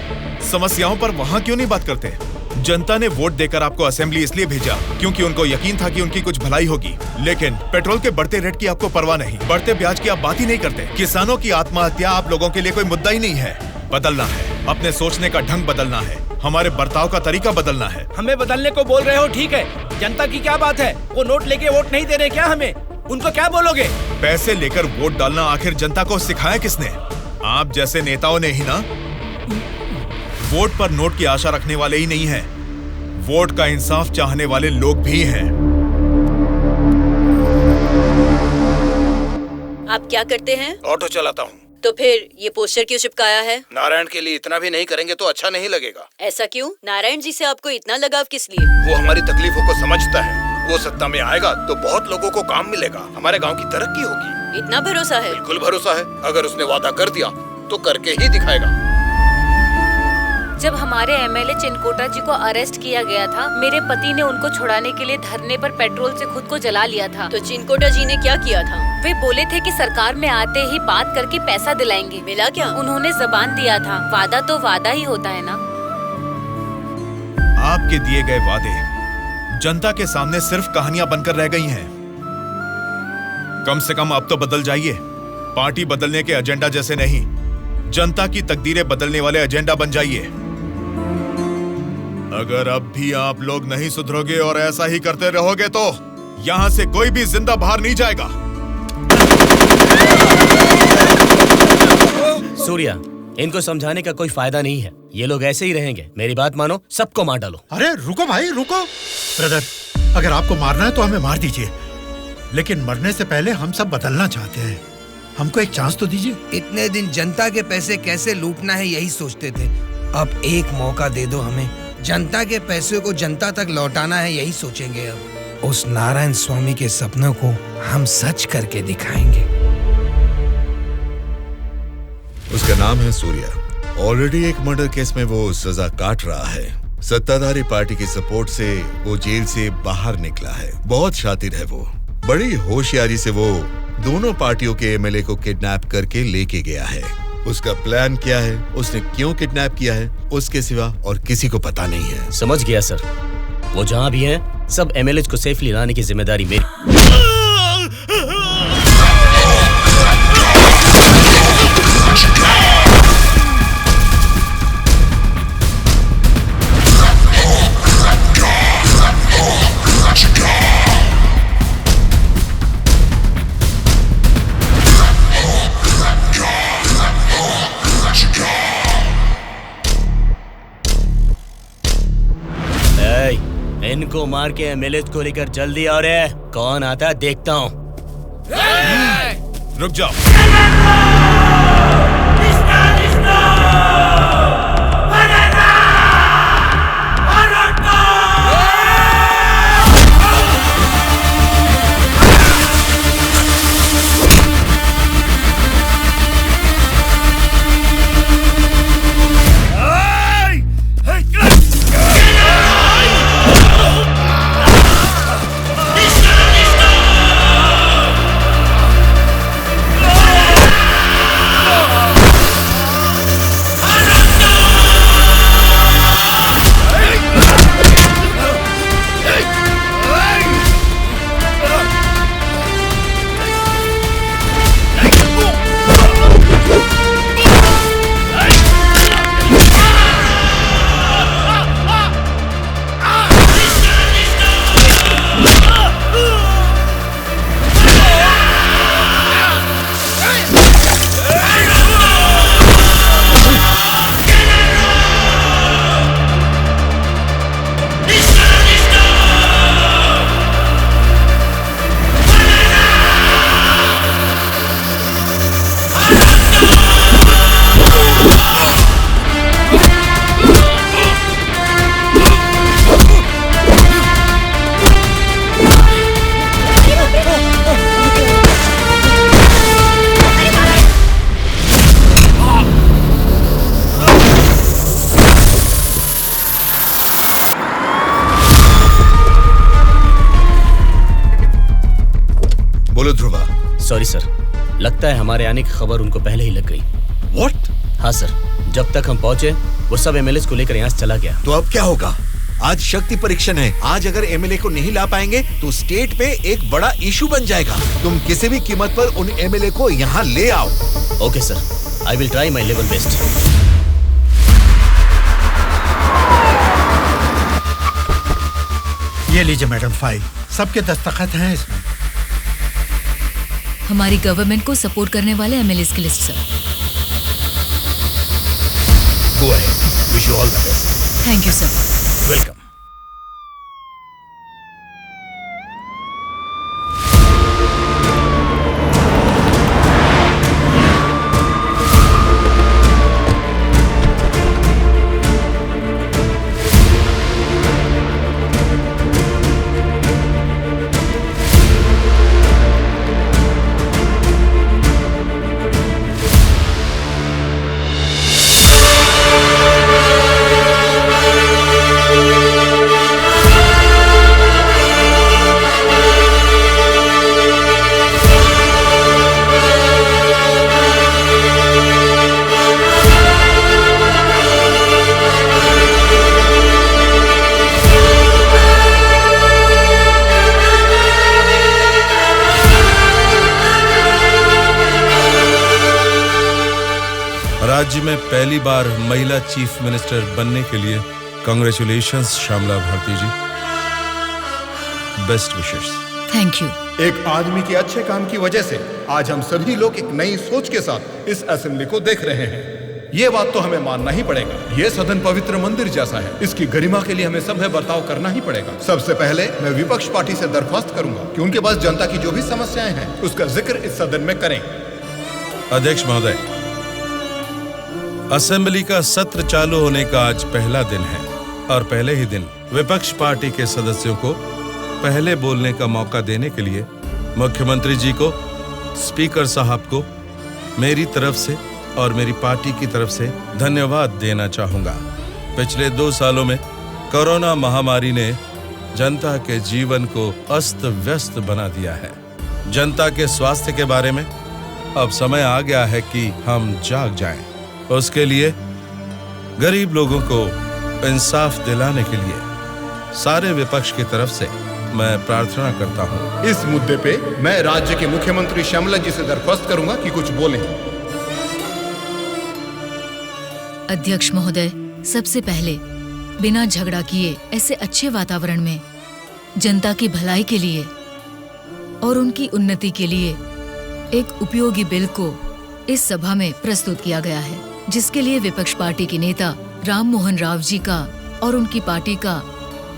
समस्याओं पर वहाँ क्यों नहीं बात करते? जनता ने वोट देकर आपको असेंबली इसलिए भेजा क्योंकि उनको यकीन था कि उनकी कुछ भलाई होगी, लेकिन पेट्रोल के बढ़ते रेट की आपको परवाह नहीं, बढ़ते ब्याज की आप बात ही नहीं करते। किसानों की आत्महत्या आप लोगों के लिए कोई मुद्दा ही नहीं है। बदलना है, अपने सोचने का ढंग बदलना है, हमारे बर्ताव का तरीका बदलना है। हमें बदलने को बोल रहे हो, ठीक है, जनता की क्या बात है? वो नोट लेके वोट नहीं दे रहे क्या हमें? उनको क्या बोलोगे? पैसे लेकर वोट डालना आखिर जनता को सिखाया किसने? आप जैसे नेताओं ने ही ना। वोट पर नोट की आशा रखने वाले ही नहीं हैं, वोट का इंसाफ चाहने वाले लोग भी हैं। आप क्या करते हैं? ऑटो चलाता हूँ। तो फिर ये पोस्टर क्यों चिपकाया है? नारायण के लिए इतना भी नहीं करेंगे तो अच्छा नहीं लगेगा। ऐसा क्यों? नारायण जी से आपको इतना लगाव किस लिए? वो हमारी तकलीफों को समझता है। वो सत्ता में आएगा तो बहुत लोगों को काम मिलेगा, हमारे गांव की तरक्की होगी। इतना भरोसा है? बिल्कुल भरोसा है। अगर उसने वादा कर दिया तो करके ही दिखाएगा। जब हमारे एमएलए चिनकोटा जी को अरेस्ट किया गया था, मेरे पति ने उनको छुड़ाने के लिए धरने पर पेट्रोल से खुद को जला लिया था। तो चिनकोटा जी ने क्या किया था? वे बोले थे कि सरकार में आते ही बात करके पैसा दिलाएंगे। मिला क्या? उन्होंने जबान दिया था, वादा तो वादा ही होता है ना। आपके दिए गए वादे जनता के सामने सिर्फ कहानियां बनकर रह गई हैं। कम से कम अब तो बदल जाइए। पार्टी बदलने के एजेंडा जैसे नहीं, जनता की तकदीरें बदलने वाले एजेंडा बन जाइए। अगर अब भी आप लोग नहीं सुधरोगे और ऐसा ही करते रहोगे तो यहाँ से कोई भी जिंदा बाहर नहीं जाएगा। सूर्या, इनको समझाने का कोई फायदा नहीं है, ये लोग ऐसे ही रहेंगे। मेरी बात मानो, सबको मार डालो। अरे रुको भाई रुको। ब्रदर, अगर आपको मारना है तो हमें मार दीजिए, लेकिन मरने से पहले हम सब बदलना चाहते हैं। हमको एक चांस तो दीजिए। इतने दिन जनता के पैसे कैसे लूटना है यही सोचते थे, अब एक मौका दे दो हमें। जनता के पैसे को जनता तक लौटाना है यही सोचेंगे। अब उस नारायण स्वामी के सपनों को हम सच करके दिखाएंगे। उसका नाम है सूर्या। ऑलरेडी एक मर्डर केस में वो सजा काट रहा है। सत्ताधारी पार्टी की सपोर्ट से वो जेल से बाहर निकला है। बहुत शातिर है वो। बड़ी होशियारी से वो दोनों पार्टियों के एमएलए को किडनैप करके लेके गया है। उसका प्लान क्या है, उसने क्यों किडनैप किया है, उसके सिवा और किसी को पता नहीं है। समझ गया सर। वो जहाँ भी हैं, सब एमएलए को सेफली लाने की जिम्मेदारी मेरी। इनको मार के एमएलए को लेकर जल्दी आ रहे हैं। कौन आता है देखता हूँ। रुक जाओ। सॉरी सर, लगता है हमारे आने की खबर उनको पहले ही लग गई। What? हाँ सर, जब तक हम पहुंचे वो सब एमएलए को लेकर यहाँ से चला गया। तो अब क्या होगा? आज शक्ति परीक्षण है। आज अगर एमएलए को नहीं ला पाएंगे तो स्टेट पे एक बड़ा इशू बन जाएगा। तुम किसी भी कीमत पर उन एमएलए को यहाँ ले आओ। Okay sir, I will try my level best. ये लीजिए मैडम फाइल, सबके दस्तखत हैं इसमें। हमारी गवर्नमेंट को सपोर्ट करने वाले एमएलएस की list sir. Go ahead, wish you all the best. Thank you sir. Welcome. राज्य में पहली बार महिला चीफ मिनिस्टर बनने के लिए congratulations Shyamala Bharati ji. Best wishes. Thank you. एक आदमी के अच्छे काम की वजह से आज हम सभी लोग एक नई सोच के साथ इस असेंबली को देख रहे हैं। ये बात तो हमें मानना ही पड़ेगा। ये सदन पवित्र मंदिर जैसा है। इसकी गरिमा के लिए हमें सभ्य बर्ताव करना ही पड़ेगा। सबसे पहले मैं विपक्ष पार्टी से दरख्वास्त करूंगा कि उनके पास जनता की जो भी समस्याएं हैं उसका जिक्र इस सदन में करें। अध्यक्ष महोदय, असेंबली का सत्र चालू होने का आज पहला दिन है और पहले ही दिन विपक्ष पार्टी के सदस्यों को पहले बोलने का मौका देने के लिए मुख्यमंत्री जी को, स्पीकर साहब को मेरी तरफ से और मेरी पार्टी की तरफ से धन्यवाद देना चाहूंगा। पिछले 2 सालों में कोरोना महामारी ने जनता के जीवन को अस्त व्यस्त बना दिया है। जनता के स्वास्थ्य के बारे में अब समय आ गया है कि हम जाग जाएं। उसके लिए गरीब लोगों को इंसाफ दिलाने के लिए सारे विपक्ष की तरफ से मैं प्रार्थना करता हूं। इस मुद्दे पे मैं राज्य के मुख्यमंत्री श्यामला जी से दरख्वास्त करूंगा कि कुछ बोलें। अध्यक्ष महोदय, सबसे पहले बिना झगड़ा किए ऐसे अच्छे वातावरण में जनता की भलाई के लिए और उनकी उन्नति के लिए एक उपयोगी बिल को इस सभा में प्रस्तुत किया गया है, जिसके लिए विपक्ष पार्टी के नेता राम मोहन राव जी का और उनकी पार्टी का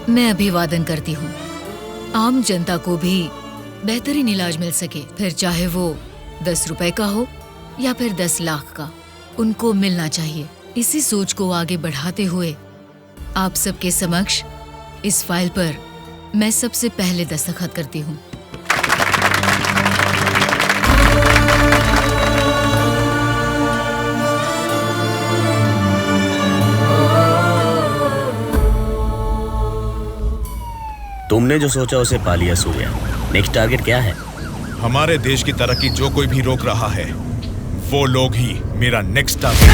मैं अभिवादन करती हूँ। आम जनता को भी बेहतरीन इलाज मिल सके, फिर चाहे वो 10 रुपए का हो या फिर 10 लाख का, उनको मिलना चाहिए। इसी सोच को आगे बढ़ाते हुए आप सबके समक्ष इस फाइल पर मैं सबसे पहले दस्तखत करती हूँ। तुमने जो सोचा उसे पा लिया सूर्या। नेक्स्ट टारगेट क्या है? हमारे देश की तरक्की जो कोई भी रोक रहा है वो लोग ही मेरा नेक्स्ट टारगेट।